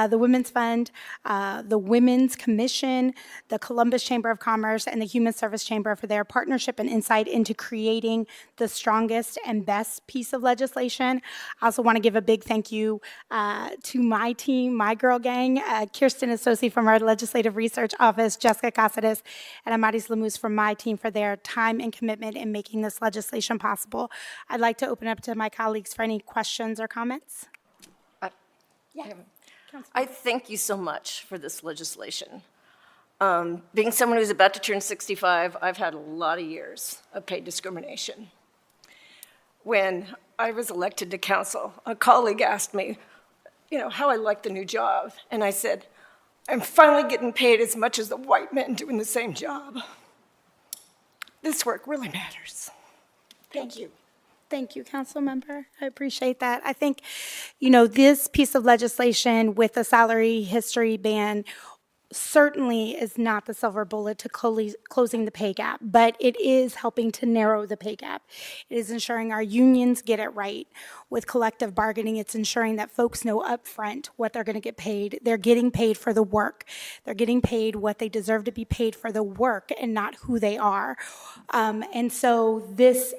B: the Women's Fund, the Women's Commission, the Columbus Chamber of Commerce, and the Human Service Chamber for their partnership and insight into creating the strongest and best piece of legislation. I also want to give a big thank you to my team, my girl gang, Kirsten Associ from our Legislative Research Office, Jessica Casares, and Amaris Lemus from my team for their time and commitment in making this legislation possible. I'd like to open up to my colleagues for any questions or comments.
G: I thank you so much for this legislation. Being someone who's about to turn 65, I've had a lot of years of paid discrimination. When I was elected to council, a colleague asked me, how I liked the new job. And I said, I'm finally getting paid as much as the white men doing the same job. This work really matters. Thank you.
B: Thank you, Council Member. I appreciate that. I think, this piece of legislation with the salary history ban certainly is not the silver bullet to closing the pay gap, but it is helping to narrow the pay gap. It is ensuring our unions get it right. With collective bargaining, it's ensuring that folks know upfront what they're going to get paid. They're getting paid for the work. They're getting paid what they deserve to be paid for the work and not who they are. And so these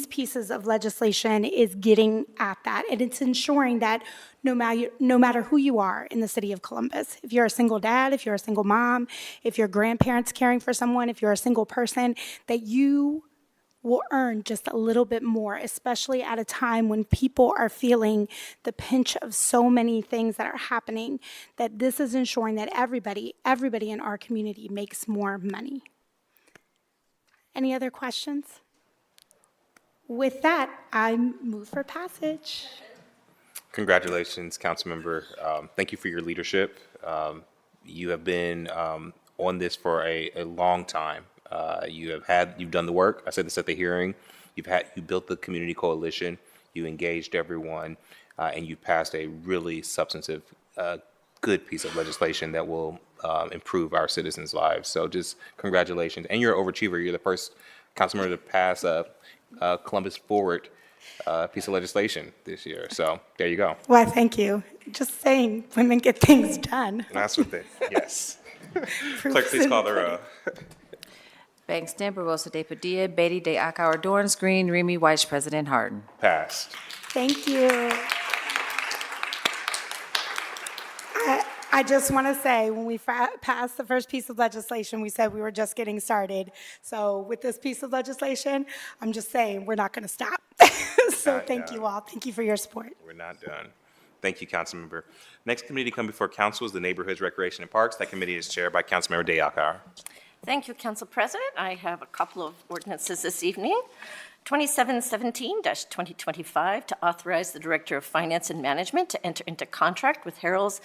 B: pieces of legislation is getting at that, and it's ensuring that no matter who you are in the city of Columbus, if you're a single dad, if you're a single mom, if you're grandparents caring for someone, if you're a single person, that you will earn just a little bit more, especially at a time when people are feeling the pinch of so many things that are happening, that this is ensuring that everybody in our community makes more money. Any other questions? With that, I move for passage.
A: Congratulations, Councilmember. Thank you for your leadership. You have been on this for a long time. You've done the work. I said this at the hearing. You built the community coalition. You engaged everyone, and you passed a really substantive, good piece of legislation that will improve our citizens' lives. So just congratulations. And you're an overachiever. You're the first councilmember to pass a Columbus Forward piece of legislation this year. So there you go.
B: Well, thank you. Just saying, women get things done.
A: That's what yes. Clerk, please call the roll.
D: Bangston, Barosa de Padilla, Beatty de Akauer, Dorans Green, Remy Weiss, President Harden.
A: Passed.
B: Thank you. I just want to say, when we passed the first piece of legislation, we said we were just getting started. So with this piece of legislation, I'm just saying we're not going to stop. So thank you all. Thank you for your support.
A: We're not done. Thank you, Councilmember. Next committee to come before council is the Neighborhoods, Recreation, and Parks. That committee is chaired by Councilmember de Akauer.
G: Thank you, Council President. I have a couple of ordinances this evening. 2717-2025 to authorize the Director of Finance and Management to enter into contract with Harrell's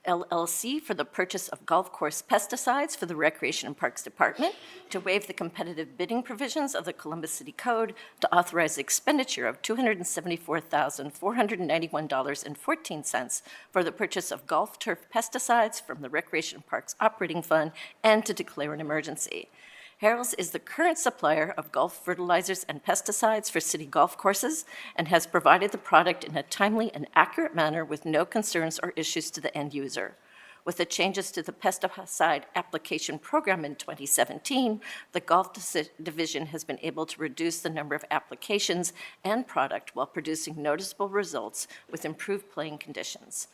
G: LLC for the purchase of golf course pesticides for the Recreation and Parks Department, to waive the competitive bidding provisions of the Columbus City Code, to authorize the expenditure of $274,491.14 for the purchase of golf turf pesticides from the Recreation and Parks Operating Fund, and to declare an emergency. Harrell's is the current supplier of golf fertilizers and pesticides for city golf courses and has provided the product in a timely and accurate manner with no concerns or issues to the end user. With the changes to the pesticide application program in 2017, the Golf Division has been able to reduce the number of applications and product while producing noticeable results with improved playing conditions.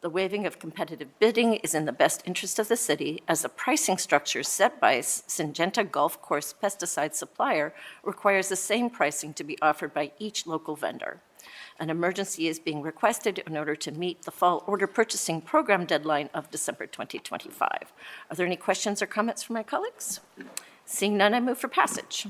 G: The waiving of competitive bidding is in the best interest of the city, as the pricing structure set by Syngenta Golf Course pesticide supplier requires the same pricing to be offered by each local vendor. An emergency is being requested in order to meet the fall order purchasing program deadline of December 2025. Are there any questions or comments from my colleagues? Seeing none, I move for passage.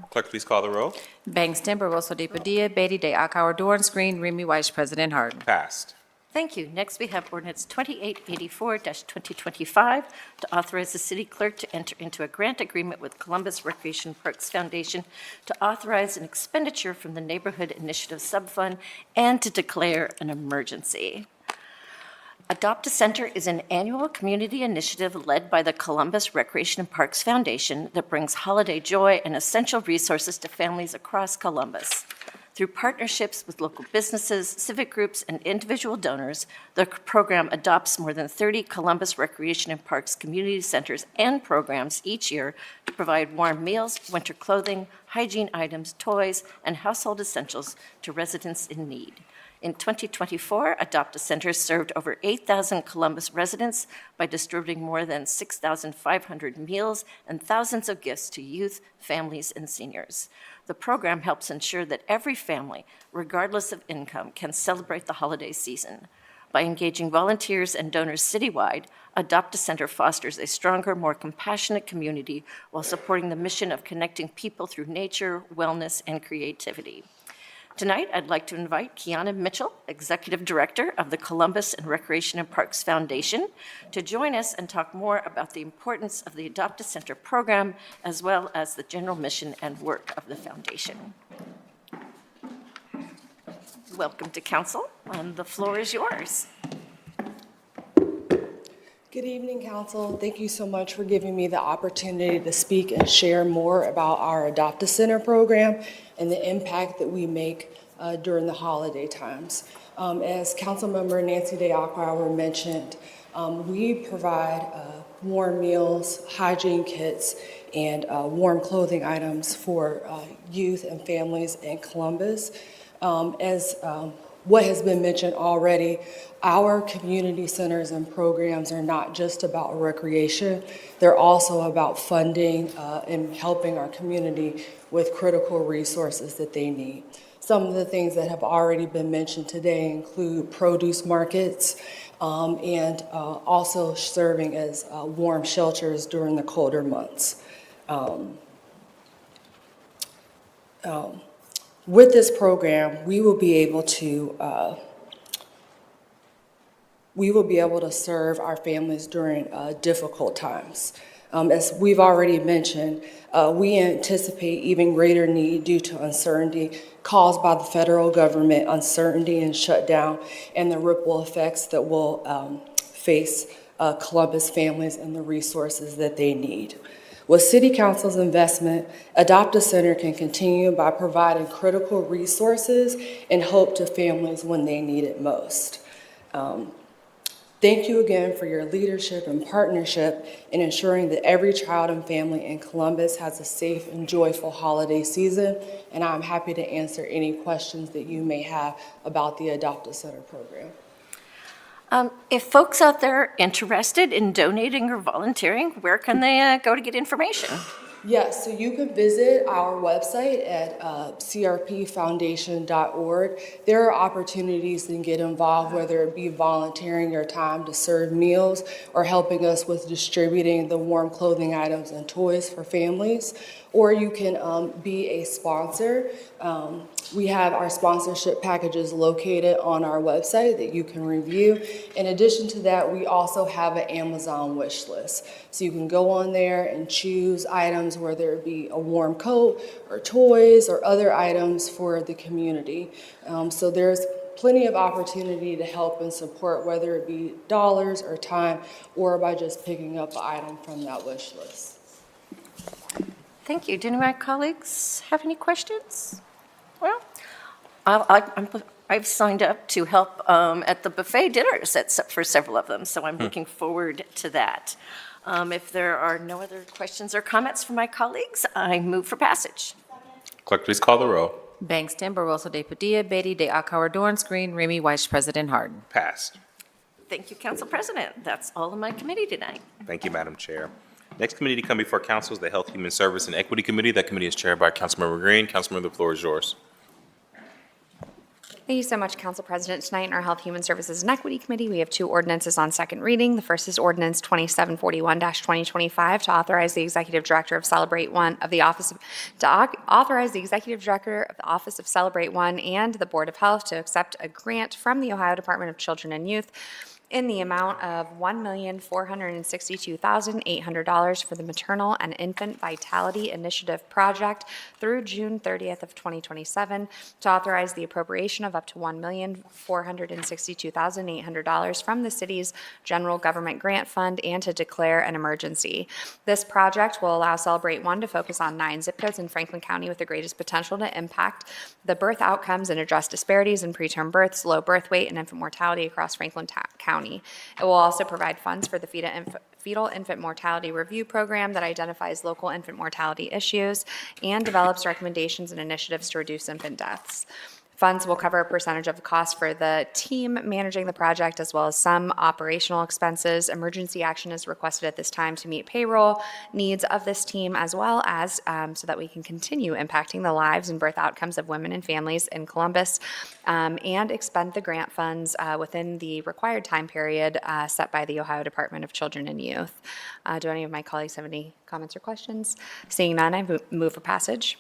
A: Clerk, please call the roll.
D: Bangston, Barosa de Padilla, Beatty, De Akauer, Dorance Green, Remy Weiss, President Harden.
A: Passed.
G: Thank you. Next, we have ordinance 2884-2025 to authorize the city clerk to enter into a grant agreement with Columbus Recreation Parks Foundation to authorize an expenditure from the Neighborhood Initiative Subfund and to declare an emergency. Adopt a Center is an annual community initiative led by the Columbus Recreation and Parks Foundation that brings holiday joy and essential resources to families across Columbus. Through partnerships with local businesses, civic groups, and individual donors, the program adopts more than 30 Columbus Recreation and Parks community centers and programs each year to provide warm meals, winter clothing, hygiene items, toys, and household essentials to residents in need. In 2024, Adopt a Center served over 8,000 Columbus residents by distributing more than 6,500 meals and thousands of gifts to youth, families, and seniors. The program helps ensure that every family, regardless of income, can celebrate the holiday season. By engaging volunteers and donors citywide, Adopt a Center fosters a stronger, more compassionate community while supporting the mission of connecting people through nature, wellness, and creativity. Tonight, I'd like to invite Kiana Mitchell, Executive Director of the Columbus and Recreation and Parks Foundation, to join us and talk more about the importance of the Adopt a Center program, as well as the general mission and work of the foundation. Welcome to Council, and the floor is yours.
N: Good evening, Council. Thank you so much for giving me the opportunity to speak and share more about our Adopt a Center program and the impact that we make during the holiday times. As Councilmember Nancy De Akauer mentioned, we provide warm meals, hygiene kits, and warm clothing items for youth and families in Columbus. As what has been mentioned already, our community centers and programs are not just about recreation. They're also about funding and helping our community with critical resources that they need. Some of the things that have already been mentioned today include produce markets and also serving as warm shelters during the colder months. With this program, we will be able to serve our families during difficult times. As we've already mentioned, we anticipate even greater need due to uncertainty caused by the federal government, uncertainty and shutdown, and the ripple effects that will face Columbus families and the resources that they need. With City Council's investment, Adopt a Center can continue by providing critical resources and hope to families when they need it most. Thank you again for your leadership and partnership in ensuring that every child and family in Columbus has a safe and joyful holiday season, and I'm happy to answer any questions that you may have about the Adopt a Center program.
G: If folks out there are interested in donating or volunteering, where can they go to get information?
N: Yes, so you can visit our website at crpfoundation.org. There are opportunities to get involved, whether it be volunteering your time to serve meals or helping us with distributing the warm clothing items and toys for families, or you can be a sponsor. We have our sponsorship packages located on our website that you can review. In addition to that, we also have an Amazon wish list. So you can go on there and choose items, whether it be a warm coat or toys or other items for the community. So there's plenty of opportunity to help and support, whether it be dollars or time, or by just picking up an item from that wish list.
G: Thank you. Do any of my colleagues have any questions? Well, I've signed up to help at the buffet dinners for several of them, so I'm looking forward to that. If there are no other questions or comments from my colleagues, I move for passage.
A: Clerk, please call the roll.
D: Bangston, Barosa de Padilla, Beatty, De Akauer, Dorance Green, Remy Weiss, President Harden.
A: Passed.
G: Thank you, Council President. That's all of my committee tonight.
A: Thank you, Madam Chair. Next committee to come before council is the Health, Human Service, and Equity Committee. That committee is chaired by Councilmember Green. Councilmember, the floor is yours.
O: Thank you so much, Council President. Tonight in our Health, Human Services, and Equity Committee, we have two ordinances on second reading. The first is Ordinance 2741-2025 to authorize the Executive Director of Celebrate One of the Office of, authorize the Executive Director of the Office of Celebrate One and the Board of Health to accept a grant from the Ohio Department of Children and Youth in the amount of $1,462,800 for the Maternal and Infant Vitality Initiative Project through June 30th of 2027, to authorize the appropriation of up to $1,462,800 from the city's general government grant fund and to declare an emergency. This project will allow Celebrate One to focus on 9 zip codes in Franklin County with the greatest potential to impact the birth outcomes and address disparities in preterm births, low birth weight, and infant mortality across Franklin County. It will also provide funds for the Fetal Infant Mortality Review Program that identifies local infant mortality issues and develops recommendations and initiatives to reduce infant deaths. Funds will cover a percentage of the cost for the team managing the project, as well as some operational expenses. Emergency action is requested at this time to meet payroll needs of this team, as well as so that we can continue impacting the lives and birth outcomes of women and families in Columbus, and expend the grant funds within the required time period set by the Ohio Department of Children and Youth. Do any of my colleagues have any comments or questions? Seeing none, I move for passage.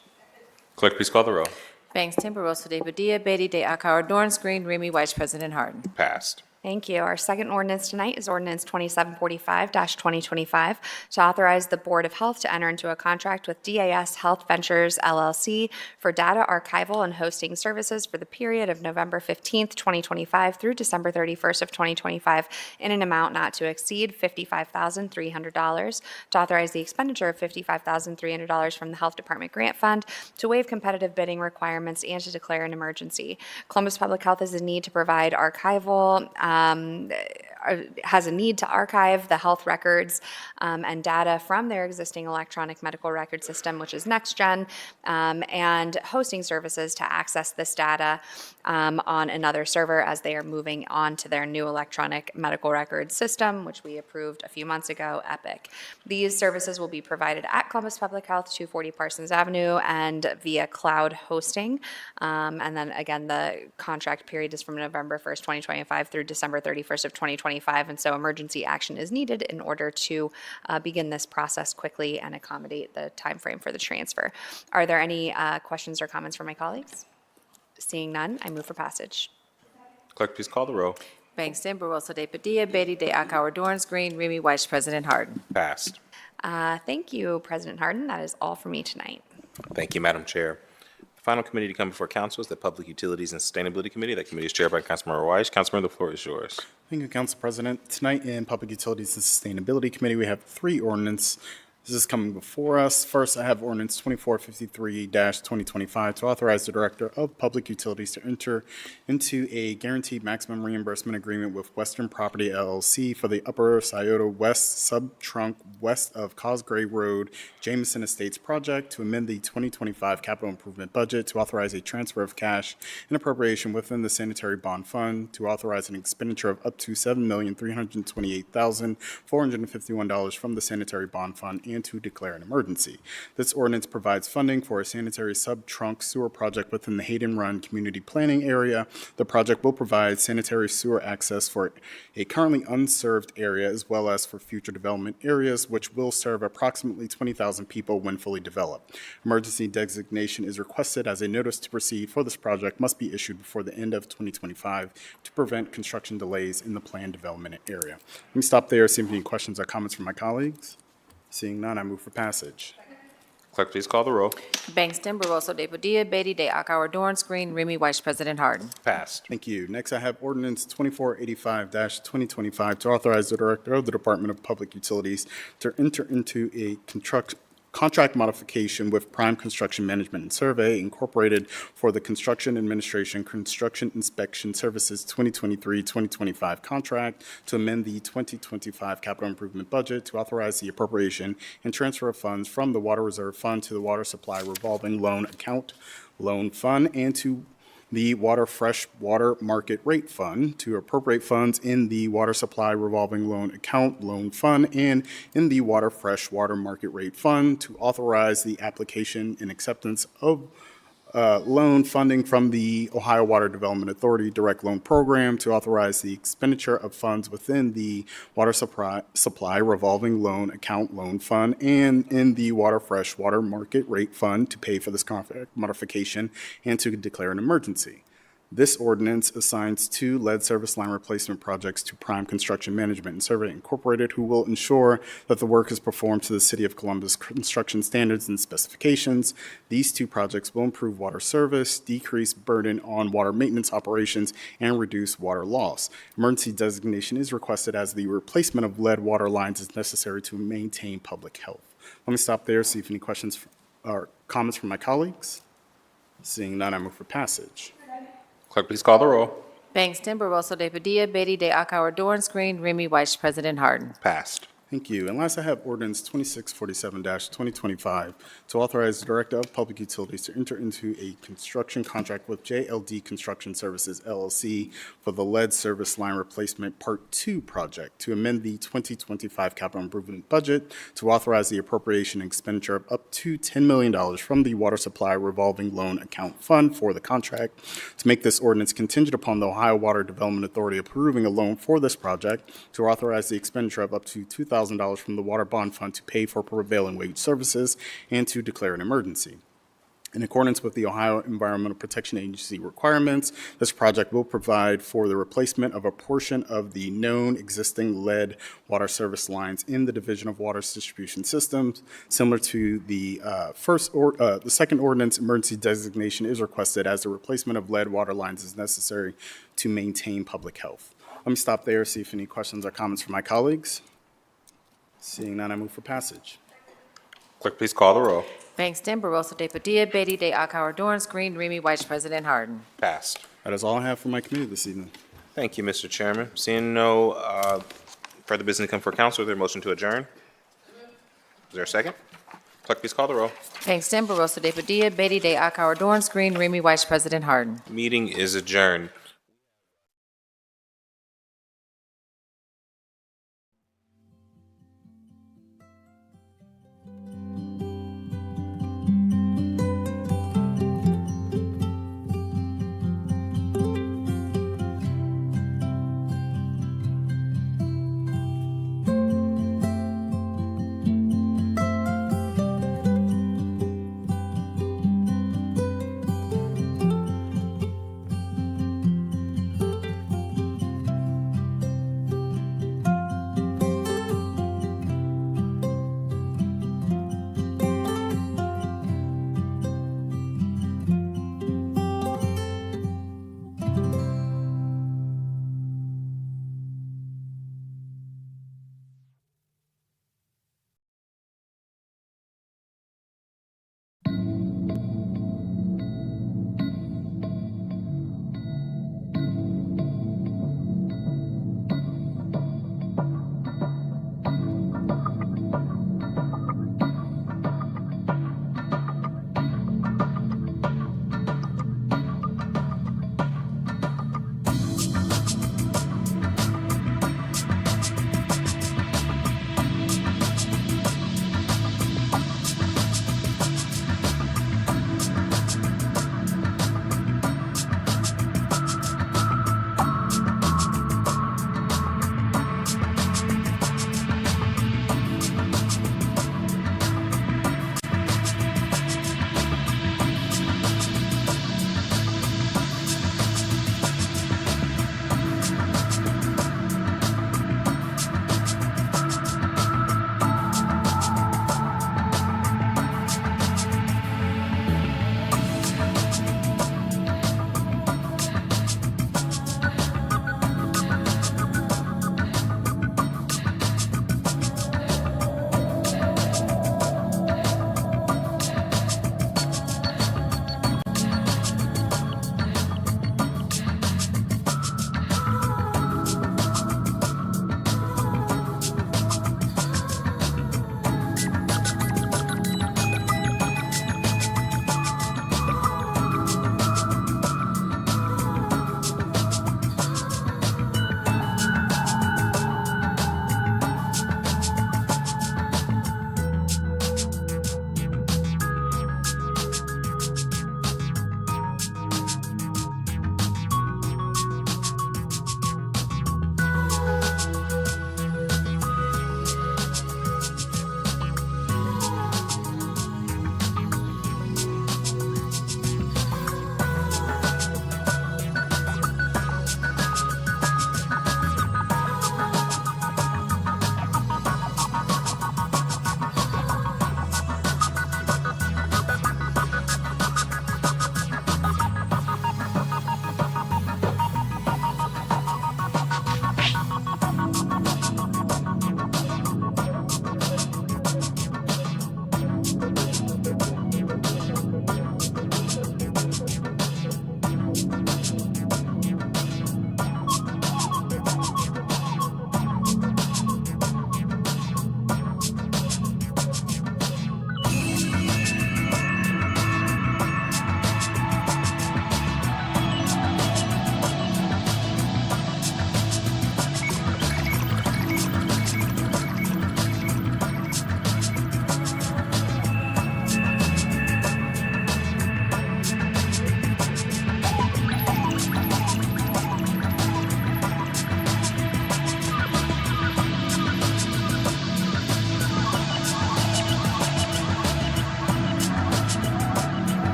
A: Clerk, please call the row.
D: Banks, Timber-Wilson, De Padilla, Beatty, De Akauer, Dorance Green, Remy Weiss, President Harden.
A: Passed.
O: Thank you. Our second ordinance tonight is Ordinance 2745-2025 to authorize the Board of Health to enter into a contract with DAS Health Ventures LLC for data archival and hosting services for the period of November 15th, 2025 through December 31st of 2025 in an amount not to exceed $55,300, to authorize the expenditure of $55,300 from the Health Department Grant Fund, to waive competitive bidding requirements, and to declare an emergency. Columbus Public Health has a need to provide archival has a need to archive the health records and data from their existing electronic medical record system, which is NextGen, and hosting services to access this data on another server as they are moving on to their new electronic medical record system, which we approved a few months ago, Epic. These services will be provided at Columbus Public Health, 240 Parsons Avenue, and via cloud hosting. And then again, the contract period is from November 1st, 2025 through December 31st of 2025, and so emergency action is needed in order to begin this process quickly and accommodate the time frame for the transfer. Are there any questions or comments from my colleagues? Seeing none, I move for passage.
A: Clerk, please call the row.
D: Banks, Timber-Wilson, De Padilla, Beatty, De Akauer, Dorance Green, Remy Weiss, President Harden.
A: Passed.
O: Thank you, President Harden. That is all for me tonight.
A: Thank you, Madam Chair. The final committee to come before council is the Public Utilities and Sustainability Committee. That committee is chaired by Councilmember Weiss. Councilmember, the floor is yours.
I: Thank you, Council President. Tonight in Public Utilities and Sustainability Committee, we have 3 ordinances. This is coming before us. First, I have Ordinance 2453-2025 to authorize the Director of Public Utilities to enter into a guaranteed maximum reimbursement agreement with Western Property LLC for the Upper Scioto West Sub-Trunk west of Cosgray Road, Jameson Estates project to amend the 2025 capital improvement budget to authorize a transfer of cash and appropriation within the sanitary bond fund to authorize an expenditure of up to $7,328,451 from the sanitary bond fund and to declare an emergency. This ordinance provides funding for a sanitary sub-trunk sewer project within the Hayden Run community planning area. The project will provide sanitary sewer access for a currently unserved area as well as for future development areas, which will serve approximately 20,000 people when fully developed. Emergency designation is requested as a notice to proceed for this project must be issued before the end of 2025 to prevent construction delays in the planned development area. Let me stop there, see if any questions or comments from my colleagues. Seeing none, I move for passage.
A: Clerk, please call the row.
D: Banks, Timber-Wilson, De Padilla, Beatty, De Akauer, Dorance Green, Remy Weiss, President Harden.
A: Passed.
I: Thank you. Next, I have Ordinance 2485-2025 to authorize the Director of the Department of Public Utilities to enter into a contract modification with Prime Construction Management and Survey Incorporated for the Construction Administration Construction Inspection Services 2023-2025 contract to amend the 2025 capital improvement budget to authorize the appropriation and transfer of funds from the Water Reserve Fund to the Water Supply Revolving Loan Account Loan Fund and to the Water Fresh Water Market Rate Fund to appropriate funds in the Water Supply Revolving Loan Account Loan Fund and in the Water Fresh Water Market Rate Fund to authorize the application and acceptance of loan funding from the Ohio Water Development Authority Direct Loan Program to authorize the expenditure of funds within the Water Supply Revolving Loan Account Loan Fund and in the Water Fresh Water Market Rate Fund to pay for this contract modification and to declare an emergency. This ordinance assigns 2 lead service line replacement projects to Prime Construction Management and Survey Incorporated, who will ensure that the work is performed to the City of Columbus construction standards and specifications. These 2 projects will improve water service, decrease burden on water maintenance operations, and reduce water loss. Emergency designation is requested as the replacement of lead water lines is necessary to maintain public health. Let me stop there, see if any questions or comments from my colleagues. Seeing none, I move for passage.
A: Clerk, please call the roll.
D: Bangston, Barosa de Padilla, Beatty de Akauer, Dorance Green, Remy Weiss, President Harden.
A: Passed.
I: Thank you. And last, I have ordinance 2647-2025 to authorize the Director of Public Utilities to enter into a construction contract with JLD Construction Services LLC for the lead service line replacement Part 2 project to amend the 2025 capital improvement budget to authorize the appropriation and expenditure of up to $10 million from the Water Supply Revolving Loan Account Fund for the contract. To make this ordinance contingent upon the Ohio Water Development Authority approving a loan for this project, to authorize the expenditure of up to $2,000 from the Water Bond Fund to pay for prevailing wage services, and to declare an emergency. In accordance with the Ohio Environmental Protection Agency requirements, this project will provide for the replacement of a portion of the known existing lead water service lines in the Division of Water Distribution Systems. Similar to the the second ordinance, emergency designation is requested as the replacement of lead water lines is necessary to maintain public health. Let me stop there, see if any questions or comments from my colleagues. Seeing none, I move for passage.
A: Clerk, please call the roll.
D: Bangston, Barosa de Padilla, Beatty de Akauer, Dorance Green, Remy Weiss, President Harden.
A: Passed.
I: That is all I have for my committee this evening.
A: Thank you, Mr. Chairman. Seeing no further business come for council, is there a motion to adjourn? Is there a second? Clerk, please call the roll.
D: Bangston, Barosa de Padilla, Beatty de Akauer, Dorance Green, Remy Weiss, President Harden.
A: Meeting is adjourned.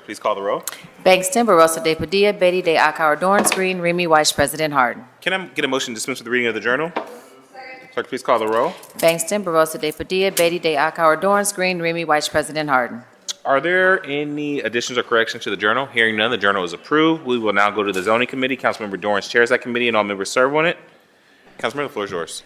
A: Clerk, please call the row.
D: Bangston, Barosa de Padilla, Beatty de Akauer, Dorance Green, Remy Weiss, President Harden.
A: Can I get a motion to dispense with the reading of the journal? Clerk, please call the row.
D: Bangston, Barosa de Padilla, Beatty de Akauer, Dorance Green, Remy Weiss, President Harden.
A: Are there any additions or corrections to the journal? Hearing none, the journal is approved. We will now go to the zoning committee. Councilmember Dorance chairs that committee, and all members serve on it. Councilmember, the floor is yours.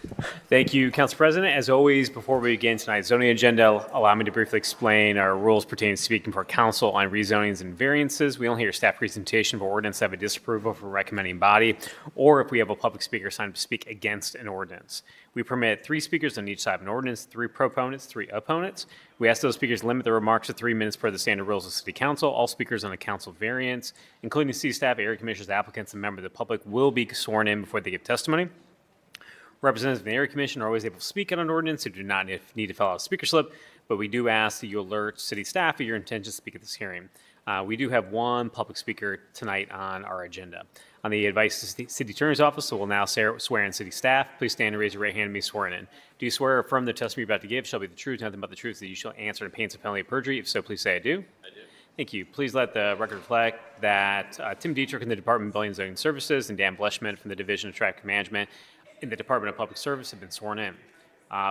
P: Thank you, Council President. As always, before we begin tonight's zoning agenda, allow me to briefly explain our rules pertaining to speaking for council on rezonings and variances. We only hear staff presentation for ordinance that have a disapproval from recommending body, or if we have a public speaker signed up to speak against an ordinance. We permit 3 speakers on each side of an ordinance, 3 proponents, 3 opponents. We ask those speakers limit their remarks to 3 minutes per the standard rules of City Council. All speakers on a council variance, including city staff, area commissioners, applicants, and members of the public, will be sworn in before they give testimony. Representatives of the area commission are always able to speak on an ordinance who do not need to fill out a speaker slip, but we do ask that you alert city staff of your intention to speak at this hearing. We do have 1 public speaker tonight on our agenda. On the advice of the city attorney's office, so we'll now swear in city staff. Please stand and raise your right hand and be sworn in. Do you swear or affirm the testimony you're about to give shall be the truth, nothing but the truth, that you shall answer and pains a penalty of perjury? If so, please say I do. I do. Thank you. Please let the record reflect that Tim Dietrich in the Department of Building and Zoning Services and Dan Bleschman from the Division of Traffic Management in the Department of Public Service have been sworn in.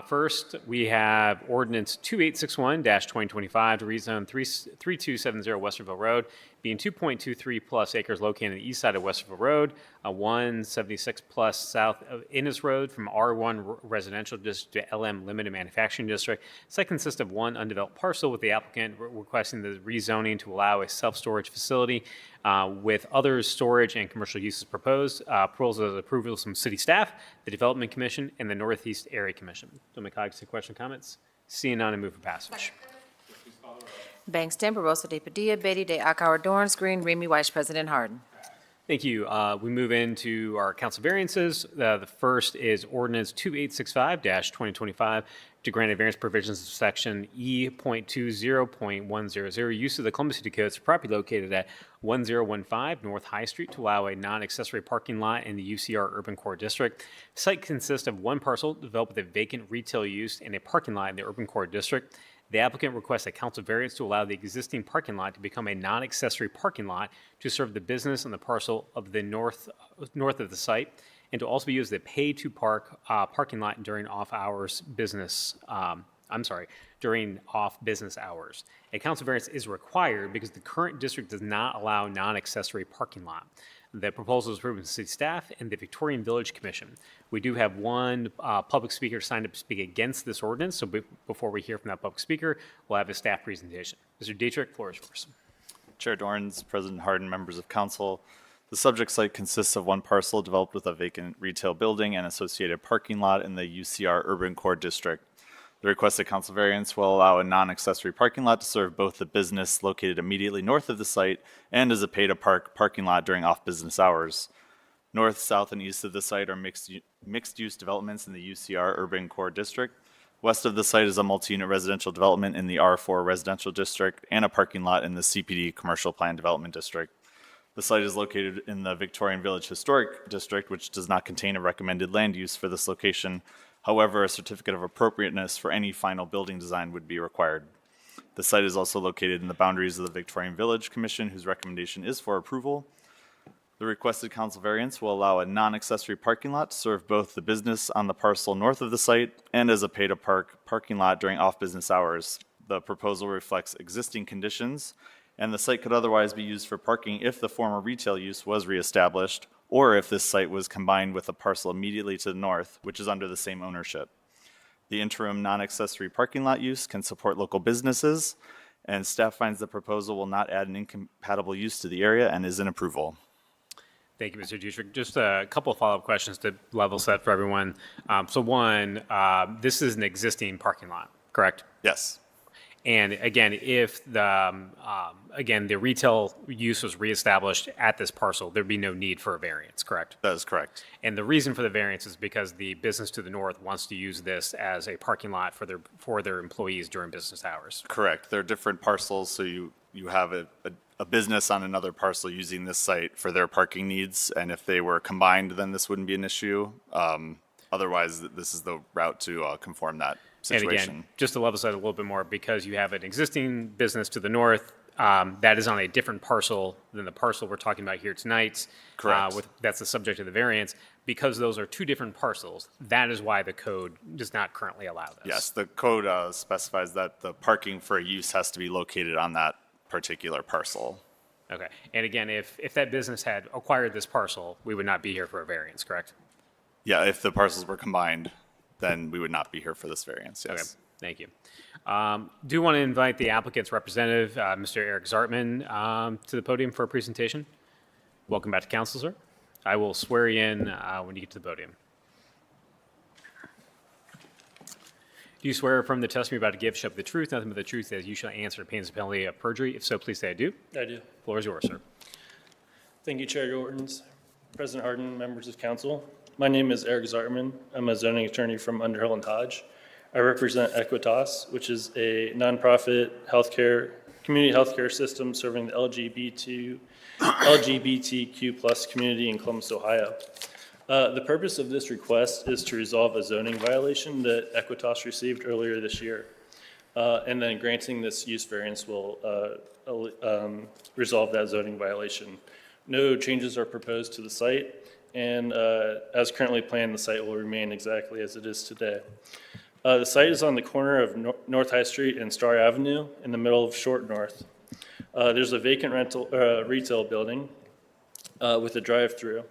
P: First, we have Ordinance 2861-2025 to rezone 3270 Westerville Road, being 2.23 plus acres located on the east side of Westerville Road, 176 plus south of Innes Road from R1 Residential District to LM Limited Manufacturing District. Site consists of 1 undeveloped parcel, with the applicant requesting the rezoning to allow a self-storage facility with other storage and commercial uses proposed. Proposal is approval from city staff, the Development Commission, and the Northeast Area Commission. Do my colleagues have questions or comments? Seeing none, I move for passage.
D: Bangston, Barosa de Padilla, Beatty de Akauer, Dorance Green, Remy Weiss, President Harden.
P: Thank you. We move into our council variances. The first is Ordinance 2865-2025 to grant a variance provisions of Section E.20.100, use of the Columbus City Codes for property located at 1015 North High Street to allow a non-accessory parking lot in the UCR Urban Core District. The site consists of 1 parcel developed with a vacant retail use and a parking lot in the Urban Core District. The applicant requests a council variance to allow the existing parking lot to become a non-accessory parking lot to serve the business on the parcel of the north of the site, and to also be used as a pay-to-park parking lot during off-business hours. A council variance is required because the current district does not allow non-accessory parking lot. The proposal is approved by the city staff and the Victorian Village Commission. We do have 1 public speaker signed up to speak against this ordinance, so before we hear from that public speaker, we'll have a staff presentation. Mr. Dietrich, floor is yours.
Q: Chair Dorans, President Harden, members of council. The subject site consists of 1 parcel developed with a vacant retail building and associated parking lot in the UCR Urban Core District. The requested council variance will allow a non-accessory parking lot to serve both the business located immediately north of the site and as a pay-to-park parking lot during off-business hours. North, south, and east of the site are mixed-use developments in the UCR Urban Core District. West of the site is a multi-unit residential development in the R4 Residential District and a parking lot in the CPD Commercial Plan Development District. The site is located in the Victorian Village Historic District, which does not contain a recommended land use for this location. However, a certificate of appropriateness for any final building design would be required. The site is also located in the boundaries of the Victorian Village Commission, whose recommendation is for approval. The requested council variance will allow a non-accessory parking lot to serve both the business on the parcel north of the site and as a pay-to-park parking lot during off-business hours. The proposal reflects existing conditions, and the site could otherwise be used for parking if the former retail use was reestablished, or if this site was combined with a parcel immediately to the north, which is under the same ownership. The interim non-accessory parking lot use can support local businesses, and staff finds the proposal will not add an incompatible use to the area and is in approval.
P: Thank you, Mr. Dietrich. Just a couple of follow-up questions to level set for everyone. So one, this is an existing parking lot, correct?
Q: Yes.
P: And again, if the retail use was reestablished at this parcel, there'd be no need for a variance, correct?
Q: That is correct.
P: And the reason for the variance is because the business to the north wants to use this as a parking lot for their employees during business hours.
Q: Correct. They're different parcels, so you have a business on another parcel using this site for their parking needs, and if they were combined, then this wouldn't be an issue. Otherwise, this is the route to conform that situation.
P: And again, just to level set a little bit more, because you have an existing business to the north, that is on a different parcel than the parcel we're talking about here tonight.
Q: Correct.
P: That's the subject of the variance. Because those are two different parcels, that is why the code does not currently allow this.
Q: Yes, the code specifies that the parking for a use has to be located on that particular parcel.
P: Okay. And again, if that business had acquired this parcel, we would not be here for a variance, correct?
Q: Yeah, if the parcels were combined, then we would not be here for this variance, yes.
P: Okay, thank you. Do want to invite the applicant's representative, Mr. Eric Zartman, to the podium for a presentation. Welcome back to council, sir. I will swear you in when you get to the podium. Do you swear from the testimony you're about to give, shall be the truth, nothing but the truth, as you shall answer, pains and penalty of perjury? If so, please say I do.
R: I do.
P: Floor is yours, sir.
R: Thank you, Chair Jordans, President Harden, members of council. My name is Eric Zartman. I'm a zoning attorney from Underhill and Hodge. I represent Equitas, which is a nonprofit community healthcare system serving the LGBTQ plus community in Columbus, Ohio. The purpose of this request is to resolve a zoning violation that Equitas received earlier this year. And then granting this use variance will resolve that zoning violation. No changes are proposed to the site, and as currently planned, the site will remain exactly as it is today. The site is on the corner of North High Street and Star Avenue in the middle of Short North. There's a vacant retail building with a drive-through.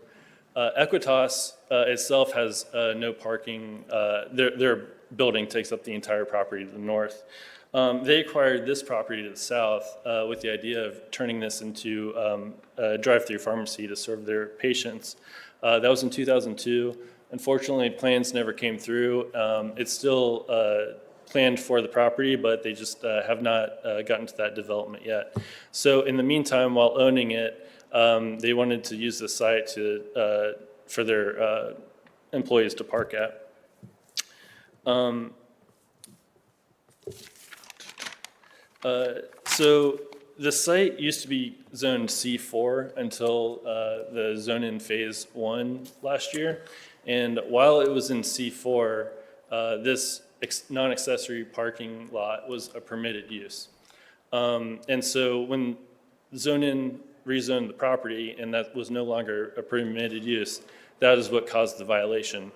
R: Equitas itself has no parking. Their building takes up the entire property to the north. They acquired this property to the south with the idea of turning this into a drive-through pharmacy to serve their patients. That was in 2002. Unfortunately, plans never came through. It's still planned for the property, but they just have not gotten to that development yet. So in the meantime, while owning it, they wanted to use the site for their employees to park at. So the site used to be zoned C4 until the zone in phase 1 last year. And while it was in C4, this non-accessory parking lot was a permitted use. And so when zone in rezoned the property and that was no longer a permitted use, that is what caused the violation.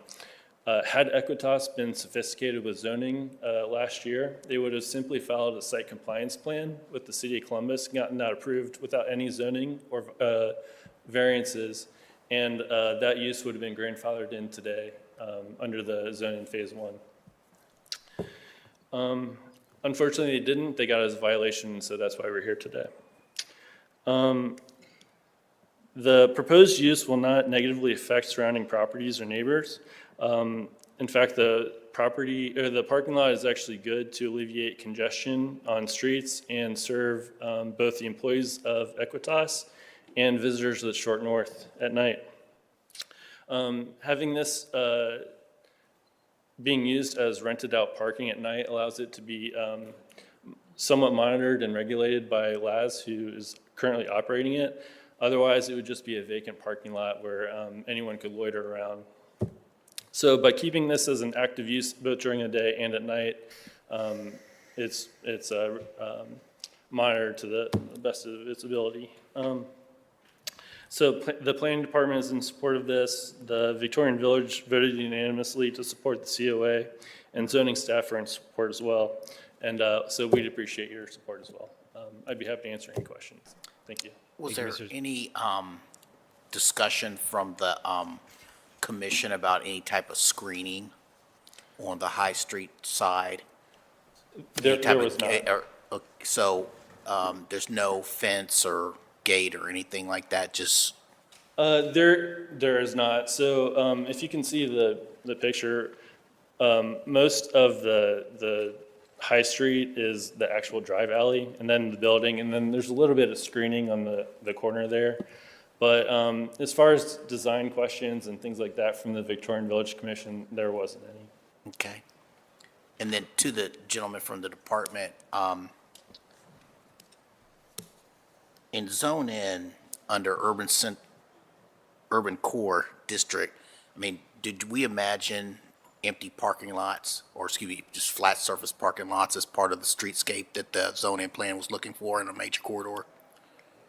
R: Had Equitas been sophisticated with zoning last year, they would have simply filed a site compliance plan with the city of Columbus, gotten that approved without any zoning or variances, and that use would have been grandfathered in today under the zoning phase 1. Unfortunately, they didn't. They got it as a violation, so that's why we're here today. The proposed use will not negatively affect surrounding properties or neighbors. In fact, the parking lot is actually good to alleviate congestion on streets and serve both the employees of Equitas and visitors of Short North at night. Having this being used as rented out parking at night allows it to be somewhat monitored and regulated by LAS, who is currently operating it. Otherwise, it would just be a vacant parking lot where anyone could loiter around. So by keeping this as an active use both during the day and at night, it's monitored to the best of its ability. So the planning department is in support of this. The Victorian Village voted unanimously to support the COA, and zoning staff are in support as well. And so we'd appreciate your support as well. I'd be happy to answer any questions. Thank you.
S: Was there any discussion from the commission about any type of screening on the High Street side?
R: There was not.
S: So there's no fence or gate or anything like that, just?
R: There is not. So if you can see the picture, most of the High Street is the actual drive alley, and then the building, and then there's a little bit of screening on the corner there. But as far as design questions and things like that from the Victorian Village Commission, there wasn't any.
S: Okay. And then to the gentleman from the department, in Zone N, under Urban Core District, I mean, did we imagine empty parking lots, or excuse me, just flat surface parking lots as part of the streetscape that the zoning plan was looking for in a major corridor?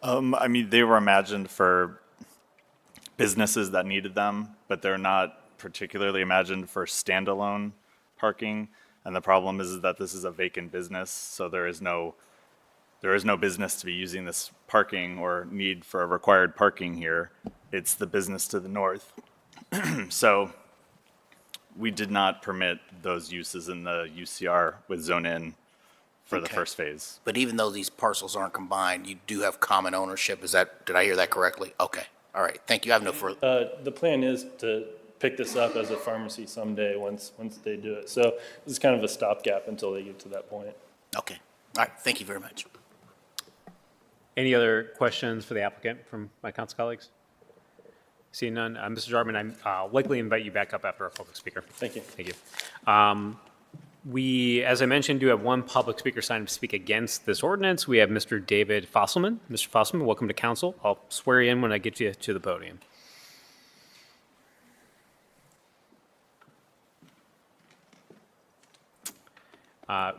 Q: I mean, they were imagined for businesses that needed them, but they're not particularly imagined for standalone parking. And the problem is that this is a vacant business, so there is no business to be using this parking or need for a required parking here. It's the business to the north. So we did not permit those uses in the UCR with Zone In for the
S: Okay.
Q: first phase.
S: But even though these parcels aren't combined, you do have common ownership. Is that, did I hear that correctly? Okay, all right, thank you. I have no further.
R: The plan is to pick this up as a pharmacy someday, once they do it. So this is kind of a stopgap until they get to that point.
S: Okay, all right, thank you very much.
P: Any other questions for the applicant from my council colleagues? Seeing none, Mr. Jarman, I'll likely invite you back up after our public speaker.
R: Thank you.
P: Thank you. We, as I mentioned, do have one public speaker signed to speak against this ordinance. We have Mr. David Fosselman. Mr. Fosselman, welcome to council. I'll swear you in when I get you to the podium.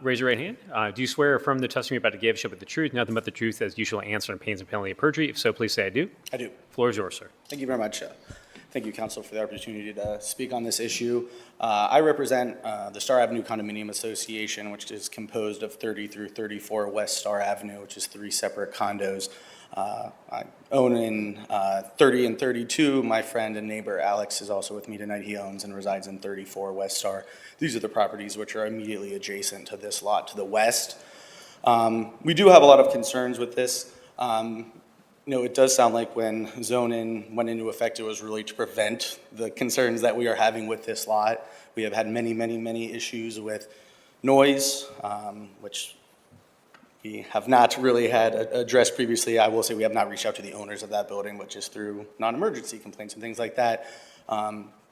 P: Raise your right hand. Do you swear or affirm the testimony you're about to give shall be the truth, nothing but the truth, as you shall answer on pains and penalty of perjury? If so, please say I do.
T: I do.
P: Floor is yours, sir.
T: Thank you very much. Thank you, Council, for the opportunity to speak on this issue. I represent the Star Avenue Condominium Association, which is composed of 30 through 34 West Star Avenue, which is 3 separate condos. I own in 30 and 32. My friend and neighbor Alex is also with me tonight. He owns and resides in 34 West Star. These are the properties which are immediately adjacent to this lot to the west. We do have a lot of concerns with this. It does sound like when Zone In went into effect, it was really to prevent the concerns that we are having with this lot. We have had many, many, many issues with noise, which we have not really had addressed previously. I will say we have not reached out to the owners of that building, but just through non-emergency complaints and things like that.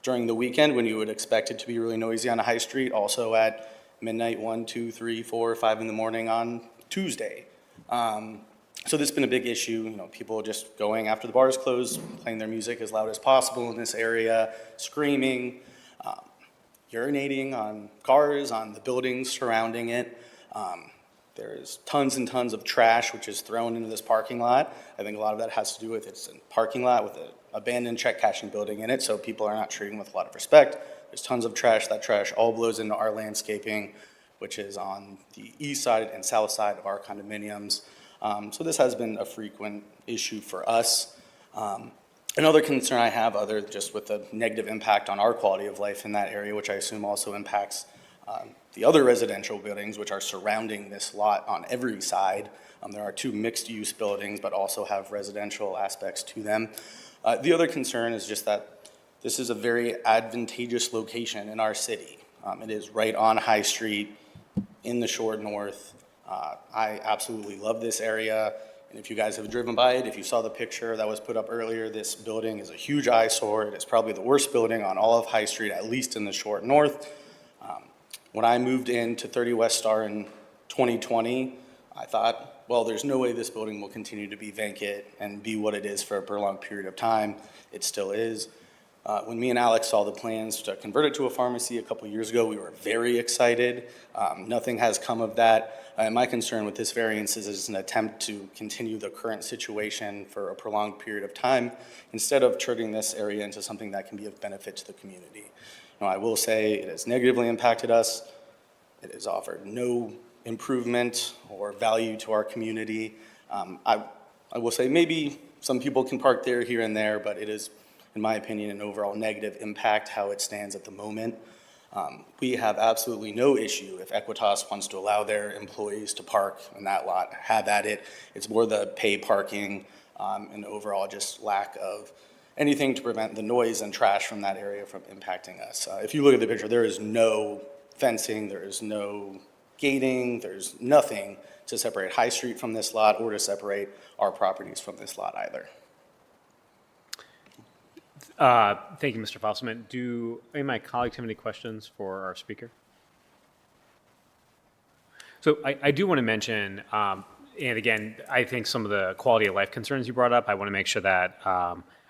T: During the weekend, when you would expect it to be really noisy on a high street, also at midnight, 1, 2, 3, 4, 5 in the morning on Tuesday. So this has been a big issue, people just going after the bars close, playing their music as loud as possible in this area, screaming, urinating on cars, on the buildings surrounding it. There's tons and tons of trash which is thrown into this parking lot. I think a lot of that has to do with it's a parking lot with an abandoned check cashing building in it, so people are not treating with a lot of respect. There's tons of trash. That trash all blows into our landscaping, which is on the east side and south side of our condominiums. So this has been a frequent issue for us. Another concern I have, other just with the negative impact on our quality of life in that area, which I assume also impacts the other residential buildings which are surrounding this lot on every side. There are 2 mixed-use buildings, but also have residential aspects to them. The other concern is just that this is a very advantageous location in our city. It is right on High Street in the short north. I absolutely love this area, and if you guys have driven by it, if you saw the picture that was put up earlier, this building is a huge eyesore. It is probably the worst building on all of High Street, at least in the short north. When I moved into 30 West Star in 2020, I thought, well, there's no way this building will continue to be vacant and be what it is for a prolonged period of time. It still is. When me and Alex saw the plans to convert it to a pharmacy a couple years ago, we were very excited. Nothing has come of that. My concern with this variance is it's an attempt to continue the current situation for a prolonged period of time instead of turning this area into something that can be of benefit to the community. I will say it has negatively impacted us. It has offered no improvement or value to our community. I will say maybe some people can park there here and there, but it is, in my opinion, an overall negative impact how it stands at the moment. We have absolutely no issue if Equitas wants to allow their employees to park in that lot, have at it. It's more the pay parking and overall just lack of anything to prevent the noise and trash from that area from impacting us. If you look at the picture, there is no fencing, there is no gating, there's nothing to separate High Street from this lot or to separate our properties from this lot either.
P: Thank you, Mr. Fosselman. Do any of my colleagues have any questions for our speaker? So I do want to mention, and again, I think some of the quality of life concerns you brought up, I want to make sure that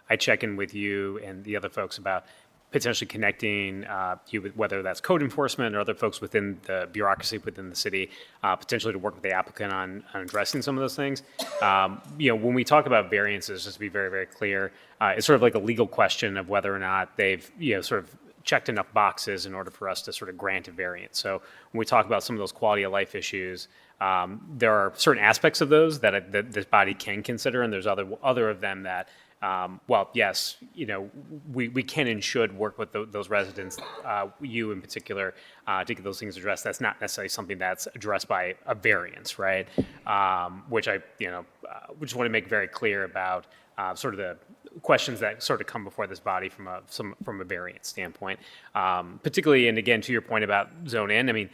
P: I check in with you and the other folks about potentially connecting you with whether that's code enforcement or other folks within the bureaucracy within the city, potentially to work with the applicant on addressing some of those things. When we talk about variances, just to be very, very clear, it's sort of like a legal question of whether or not they've, sort of checked enough boxes in order for us to sort of grant a variance. So when we talk about some of those quality of life issues, there are certain aspects of those that this body can consider, and there's other of them that, yes, we can and should work with those residents, you in particular, to get those things addressed. That's not necessarily something that's addressed by a variance, right? Which I, we just want to make very clear about sort of the questions that sort of come before this body from a variance standpoint. Particularly, and again, to your point about Zone N, I mean,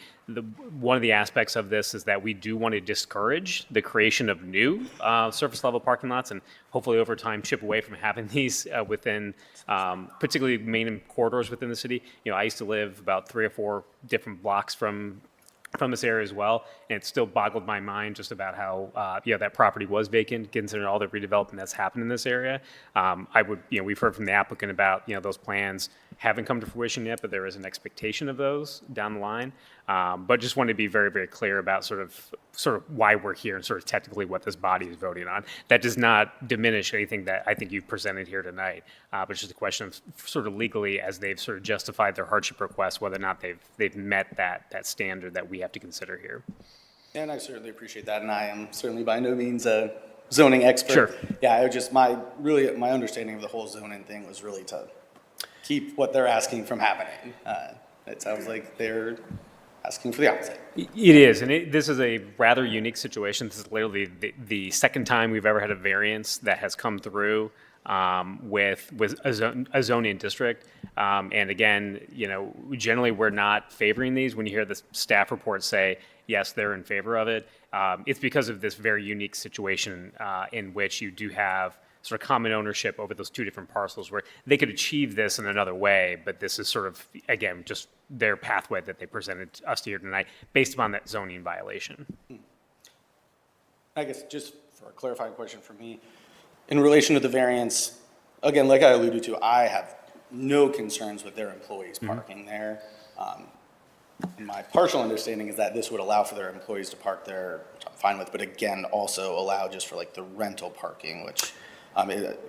P: one of the aspects of this is that we do want to discourage the creation of new surface level parking lots, and hopefully over time chip away from having these within particularly main corridors within the city. I used to live about 3 or 4 different blocks from this area as well, and it still boggled my mind just about how that property was vacant, considering all the redevelopment that's happened in this area. We've heard from the applicant about those plans haven't come to fruition yet, but there is an expectation of those down the line. But just want to be very, very clear about sort of why we're here and sort of technically what this body is voting on. That does not diminish anything that I think you've presented here tonight, but it's just a question of sort of legally, as they've sort of justified their hardship request, whether or not they've met that standard that we have to consider here.
T: And I certainly appreciate that, and I am certainly by no means a zoning expert.
P: Sure.
T: Yeah, my understanding of the whole zoning thing was really to keep what they're asking from happening. It sounds like they're asking for the opposite.
P: It is, and this is a rather unique situation. This is literally the second time we've ever had a variance that has come through with a zoning district. And again, generally we're not favoring these. When you hear the staff report say, yes, they're in favor of it, it's because of this very unique situation in which you do have sort of common ownership over those 2 different parcels where they could achieve this in another way, but this is sort of, again, just their pathway that they presented us here tonight based upon that zoning violation.
T: I guess just for a clarifying question for me, in relation to the variance, again, like I alluded to, I have no concerns with their employees parking there. My partial understanding is that this would allow for their employees to park there, which I'm fine with, but again, also allow just for like the rental parking, which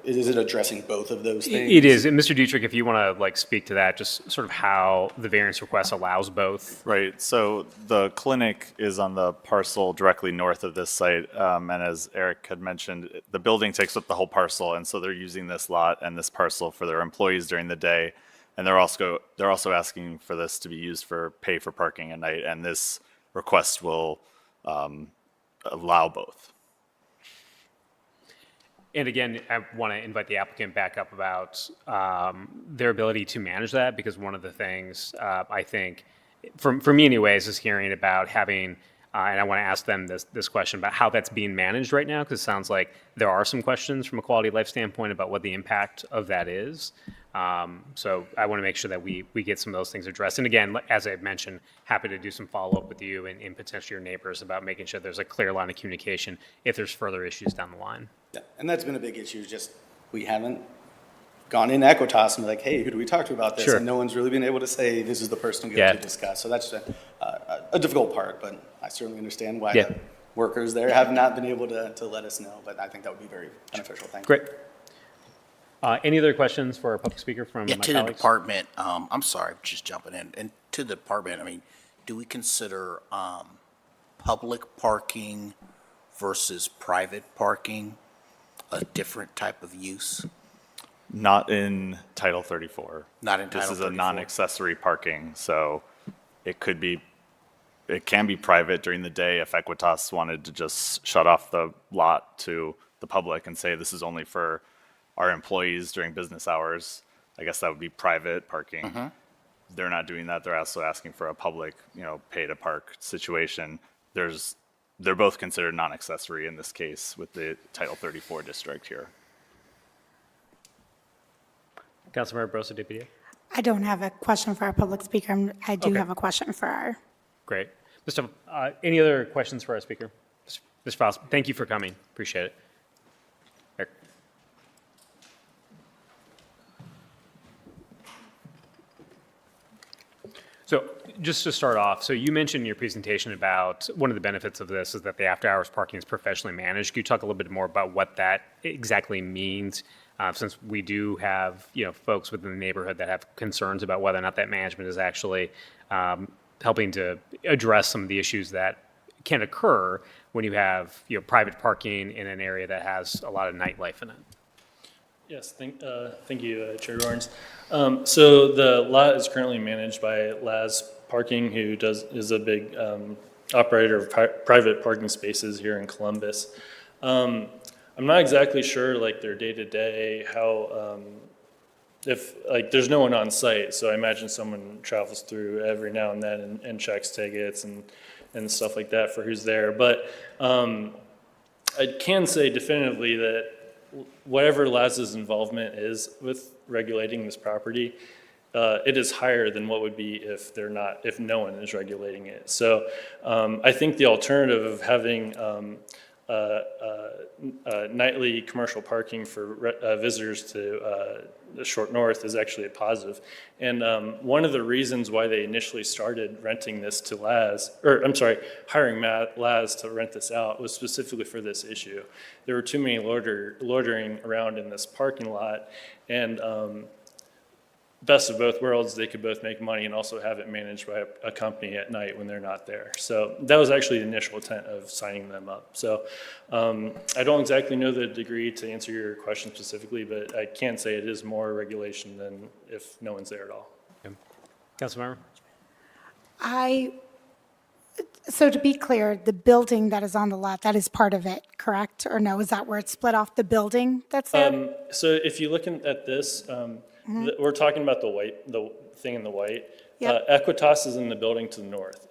T: is it addressing both of those things?
P: It is. And Mr. Dietrich, if you want to speak to that, just sort of how the variance request allows both.
Q: Right. So the clinic is on the parcel directly north of this site. And as Eric had mentioned, the building takes up the whole parcel. And so they're using this lot and this parcel for their employees during the day. And they're also asking for this to be used for pay for parking at night. And this request will allow both.
P: And again, I want to invite the applicant back up about their ability to manage that, because one of the things I think, for me anyways, is hearing about having, and I want to ask them this question about how that's being managed right now, because it sounds like there are some questions from a quality of life standpoint about what the impact of that is. So I want to make sure that we get some of those things addressed. And again, as I mentioned, happy to do some follow-up with you and potentially your neighbors about making sure there's a clear line of communication if there's further issues down the line.
T: Yeah, and that's been a big issue, just we haven't gone in Equitas and be like, hey, who do we talk to about this?
P: Sure.
T: And no one's really been able to say, this is the person to go to discuss. So that's a difficult part, but I certainly understand why the workers there have not been able to let us know, but I think that would be very beneficial. Thank you.
P: Great. Any other questions for our public speaker from my
S: to the
P: colleagues?
S: department, I'm sorry, just jumping in. And to the department, I mean, do we consider public parking versus private parking a different type of use?
Q: Not in Title 34.
S: Not in Title 34.
Q: This is a non-accessory parking, so it can be private during the day if Equitas wanted to just shut off the lot to the public and say this is only for our employees during business hours. I guess that would be private parking. They're not doing that. They're also asking for a public, pay to park situation. They're both considered non-accessory in this case with the Title 34 district here.
P: Councilmember Barosa de Padilla.
B: I don't have a question for our public speaker. I do have a question for our.
P: Great. Mr. Any other questions for our speaker? Mr. Faust, thank you for coming. Appreciate it. Eric. So just to start off, so you mentioned in your presentation about one of the benefits of this is that the after-hours parking is professionally managed. Can you talk a little bit more about what that exactly means? Since we do have, folks within the neighborhood that have concerns about whether or not that management is actually helping to address some of the issues that can occur when you have, private parking in an area that has a lot of nightlife in it.
R: Yes, thank you, Chair Dorns. So the lot is currently managed by Laz Parking, who is a big operator of private parking spaces here in Columbus. I'm not exactly sure, like, their day-to-day, how, if, like, there's no one on site, so I imagine someone travels through every now and then and checks tickets and stuff like that for who's there. But I can say definitively that whatever Laz's involvement is with regulating this property, it is higher than what would be if no one is regulating it. So I think the alternative of having nightly commercial parking for visitors to the Short North is actually a positive. And one of the reasons why they initially started renting this to hiring Laz to rent this out was specifically for this issue. There were too many loitering around in this parking lot, and best of both worlds, they could both make money and also have it managed by a company at night when they're not there. So that was actually the initial intent of signing them up. So I don't exactly know the degree to answer your question specifically, but I can say it is more regulation than if no one's there at all.
P: Councilmember?
B: So to be clear, the building that is on the lot, that is part of it, correct? Or no, is that where it's split off, the building that's there?
R: So if you're looking at this, we're talking about the thing in the white.
B: Yep.
R: Equitas is in the building to the north,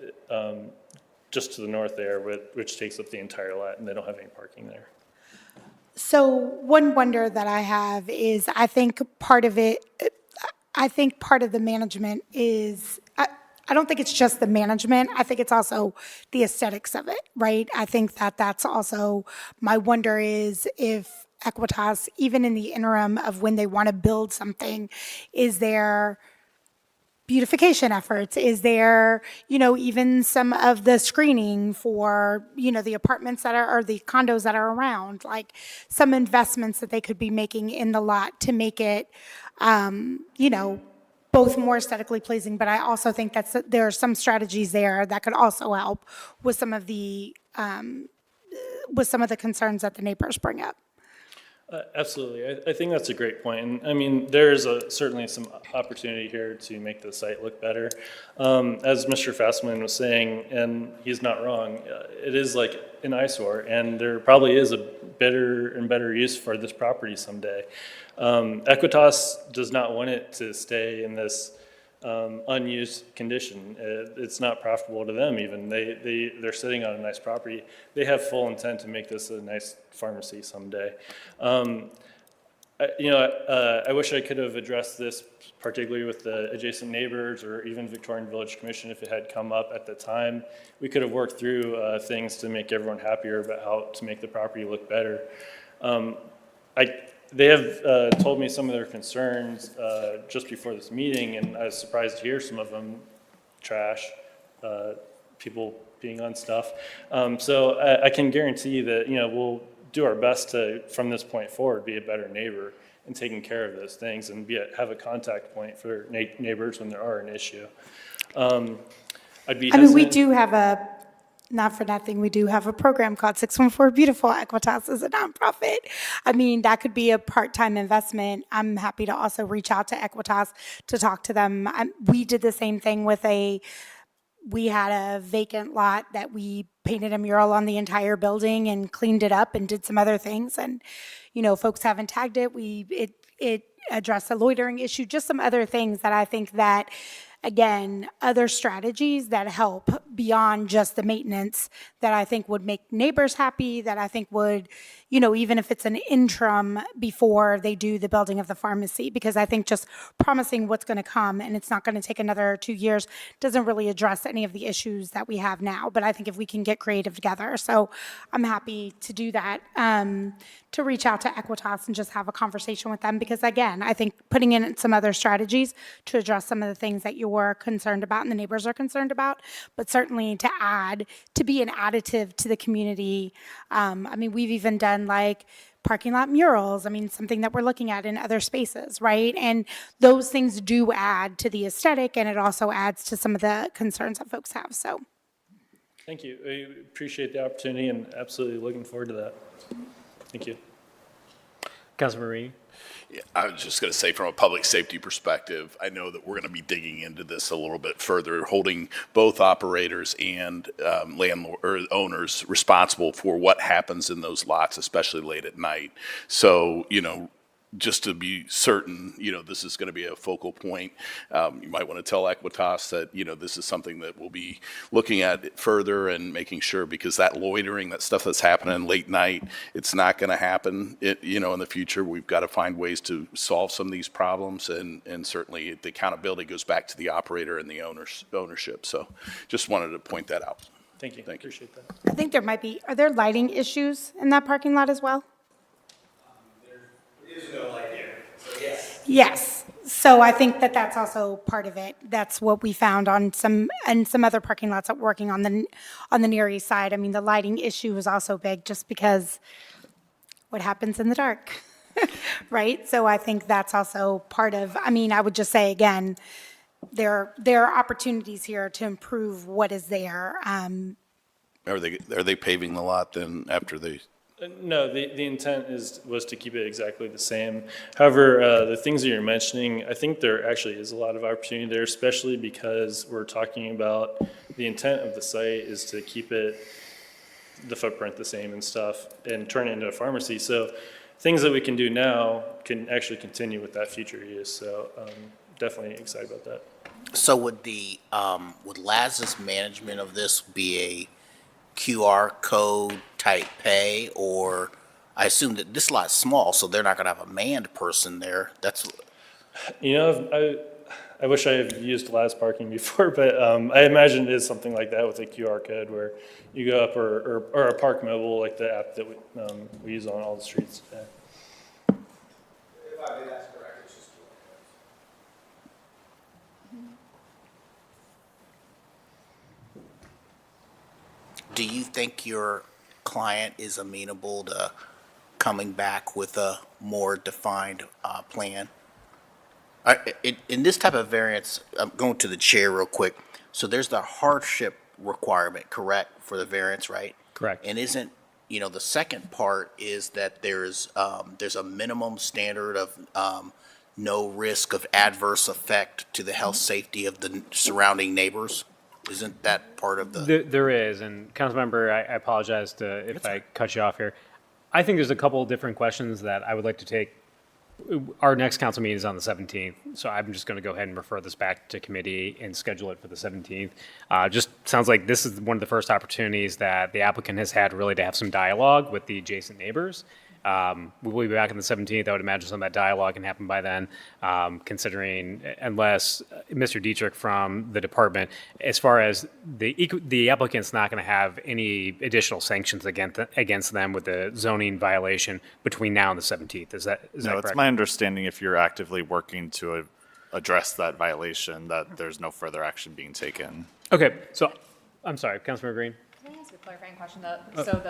R: just to the north there, which takes up the entire lot, and they don't have any parking there.
B: So one wonder that I have is I think part of the management is, I don't think it's just the management. I think it's also the aesthetics of it, right? I think that's also, my wonder is if Equitas, even in the interim of when they want to build something, is there beautification efforts? Is there, even some of the screening for, the apartments or the condos that are around, like some investments that they could be making in the lot to make it, both more aesthetically pleasing, but I also think there are some strategies there that could also help with some of the concerns that the neighbors bring up.
R: Absolutely. I think that's a great point. And I mean, there's certainly some opportunity here to make the site look better. As Mr. Fastman was saying, and he's not wrong, it is like an eyesore, and there probably is a better and better use for this property someday. Equitas does not want it to stay in this unused condition. It's not profitable to them even. They're sitting on a nice property. They have full intent to make this a nice pharmacy someday. I wish I could have addressed this particularly with the adjacent neighbors or even Victorian Village Commission if it had come up at the time. We could have worked through things to make everyone happier about how to make the property look better. They have told me some of their concerns just before this meeting, and I was surprised to hear some of them: trash, people peeing on stuff. So I can guarantee that we'll do our best to, from this point forward, be a better neighbor in taking care of those things and have a contact point for neighbors when there are an issue.
B: We do have not for nothing, we do have a program called 614 Beautiful. Equitas is a nonprofit. That could be a part-time investment. I'm happy to also reach out to Equitas to talk to them. We did the same thing we had a vacant lot that we painted a mural on the entire building and cleaned it up and did some other things. And, folks haven't tagged it. It addressed the loitering issue, just some other things that I think that, again, other strategies that help beyond just the maintenance that I think would make neighbors happy, that I think would, you know, even if it's an interim before they do the building of the pharmacy, because I think just promising what's going to come and it's not going to take another 2 years doesn't really address any of the issues that we have now. But I think if we can get creative together, so I'm happy to do that, to reach out to Equitas and just have a conversation with them, because again, I think putting in some other strategies to address some of the things that you're concerned about and the neighbors are concerned about, but certainly to add, to be an additive to the community. I mean, we've even done like parking lot murals. I mean, something that we're looking at in other spaces, right? And those things do add to the aesthetic, and it also adds to some of the concerns that folks have, so.
R: Thank you. I appreciate the opportunity and absolutely looking forward to that. Thank you.
P: Councilman Marini?
U: Yeah, I was just going to say, from a public safety perspective, I know that we're going to be digging into this a little bit further, holding both operators and landlord or owners responsible for what happens in those lots, especially late at night. So, you know, just to be certain, you know, this is going to be a focal point. You might want to tell Equitas that, you know, this is something that we'll be looking at further and making sure, because that loitering, that stuff that's happening late night, it's not going to happen, you know, in the future. We've got to find ways to solve some of these problems, and certainly the accountability goes back to the operator and the ownership. So just wanted to point that out.
R: Thank you.
U: Thank you.
R: Appreciate that.
B: I think there might be, are there lighting issues in that parking lot as well? Yes, so I think that that's also part of it. That's what we found on some other parking lots that we're working on the Near East Side. I mean, the lighting issue is also big, just because what happens in the dark, right? So I think that's also part of, I mean, I would just say again, there are opportunities here to improve what is there.
U: Are they paving the lot then after they?
R: No, the intent was to keep it exactly the same. However, the things that you're mentioning, I think there actually is a lot of opportunity there, especially because we're talking about the intent of the site is to keep the footprint the same and stuff, and turn it into a pharmacy. So things that we can do now can actually continue with that future use. So definitely excited about that.
S: So would would LAZ's management of this be a QR code type pay, or I assume that this lot's small, so they're not going to have a manned person there. That's,
R: you know, I wish I had used Laz parking before, but I imagine it is something like that with a QR code where you go up, or a Park Mobile, like the app that we use on all the streets today.
T: If I think that's correct, it's just
S: do you think your client is amenable to coming back with a more defined plan? In this type of variance, I'm going to the chair real quick. So there's the hardship requirement, correct, for the variance, right?
P: Correct.
S: And isn't, you know, the second part is that there's a minimum standard of no risk of adverse effect to the health safety of the surrounding neighbors? Isn't that part of the?
P: There is, and Councilmember, I apologize if I cut you off here. I think there's a couple of different questions that I would like to take. Our next council meeting is on the 17th, so I'm just going to go ahead and refer this back to committee and schedule it for the 17th. Just sounds like this is one of the first opportunities that the applicant has had really to have some dialogue with the adjacent neighbors. We will be back on the 17th. I would imagine some of that dialogue can happen by then, considering, unless Mr. Dietrich from the department, as far as the applicant's not going to have any additional sanctions against them with the zoning violation between now and the 17th. Is that
Q: No,
P: correct?
Q: it's my understanding if you're actively working to address that violation, that there's no further action being taken.
P: Okay, so, I'm sorry, Councilmember Green?
O: Can I ask a clarifying question? So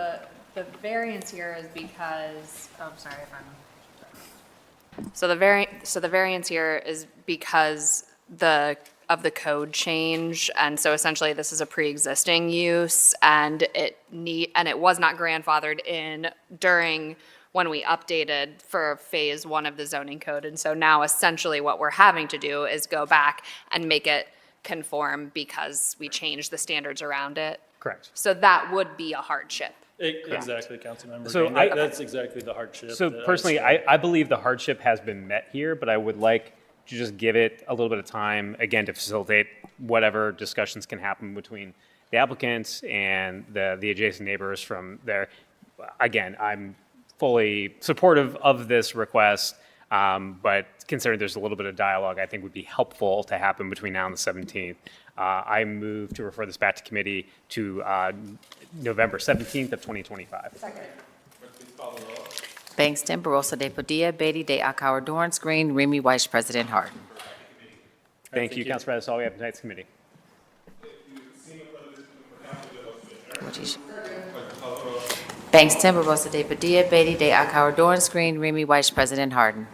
O: the variance here is because, oh, sorry if I'm. So the variance here is because of the code change, and so essentially this is a pre-existing use, and it was not grandfathered in during when we updated for phase 1 of the zoning code, and so now essentially what we're having to do is go back and make it conform because we changed the standards around it.
P: Correct.
O: So that would be a hardship.
R: Exactly, Councilmember.
P: So
R: Green. That's exactly the hardship.
P: So
R: that
P: personally,
R: I
P: I believe the hardship has been met here, but I would like to just give it a little bit of time, again, to facilitate whatever discussions can happen between the applicants and the adjacent neighbors from there. Again, I'm fully supportive of this request, but considering there's a little bit of dialogue, I think would be helpful to happen between now and the 17th. I move to refer this back to committee to November 17th of 2025.
D: Second. Bangston, Barosa de Padilla, Beatty, De Akauer, Dorance Green, Remy Weiss, President Harden.
P: Thank you, Council President. That's all we have for tonight's committee.
D: Bangston, Barosa de Padilla, Beatty, De Akauer, Dorance Green, Remy Weiss, President Harden.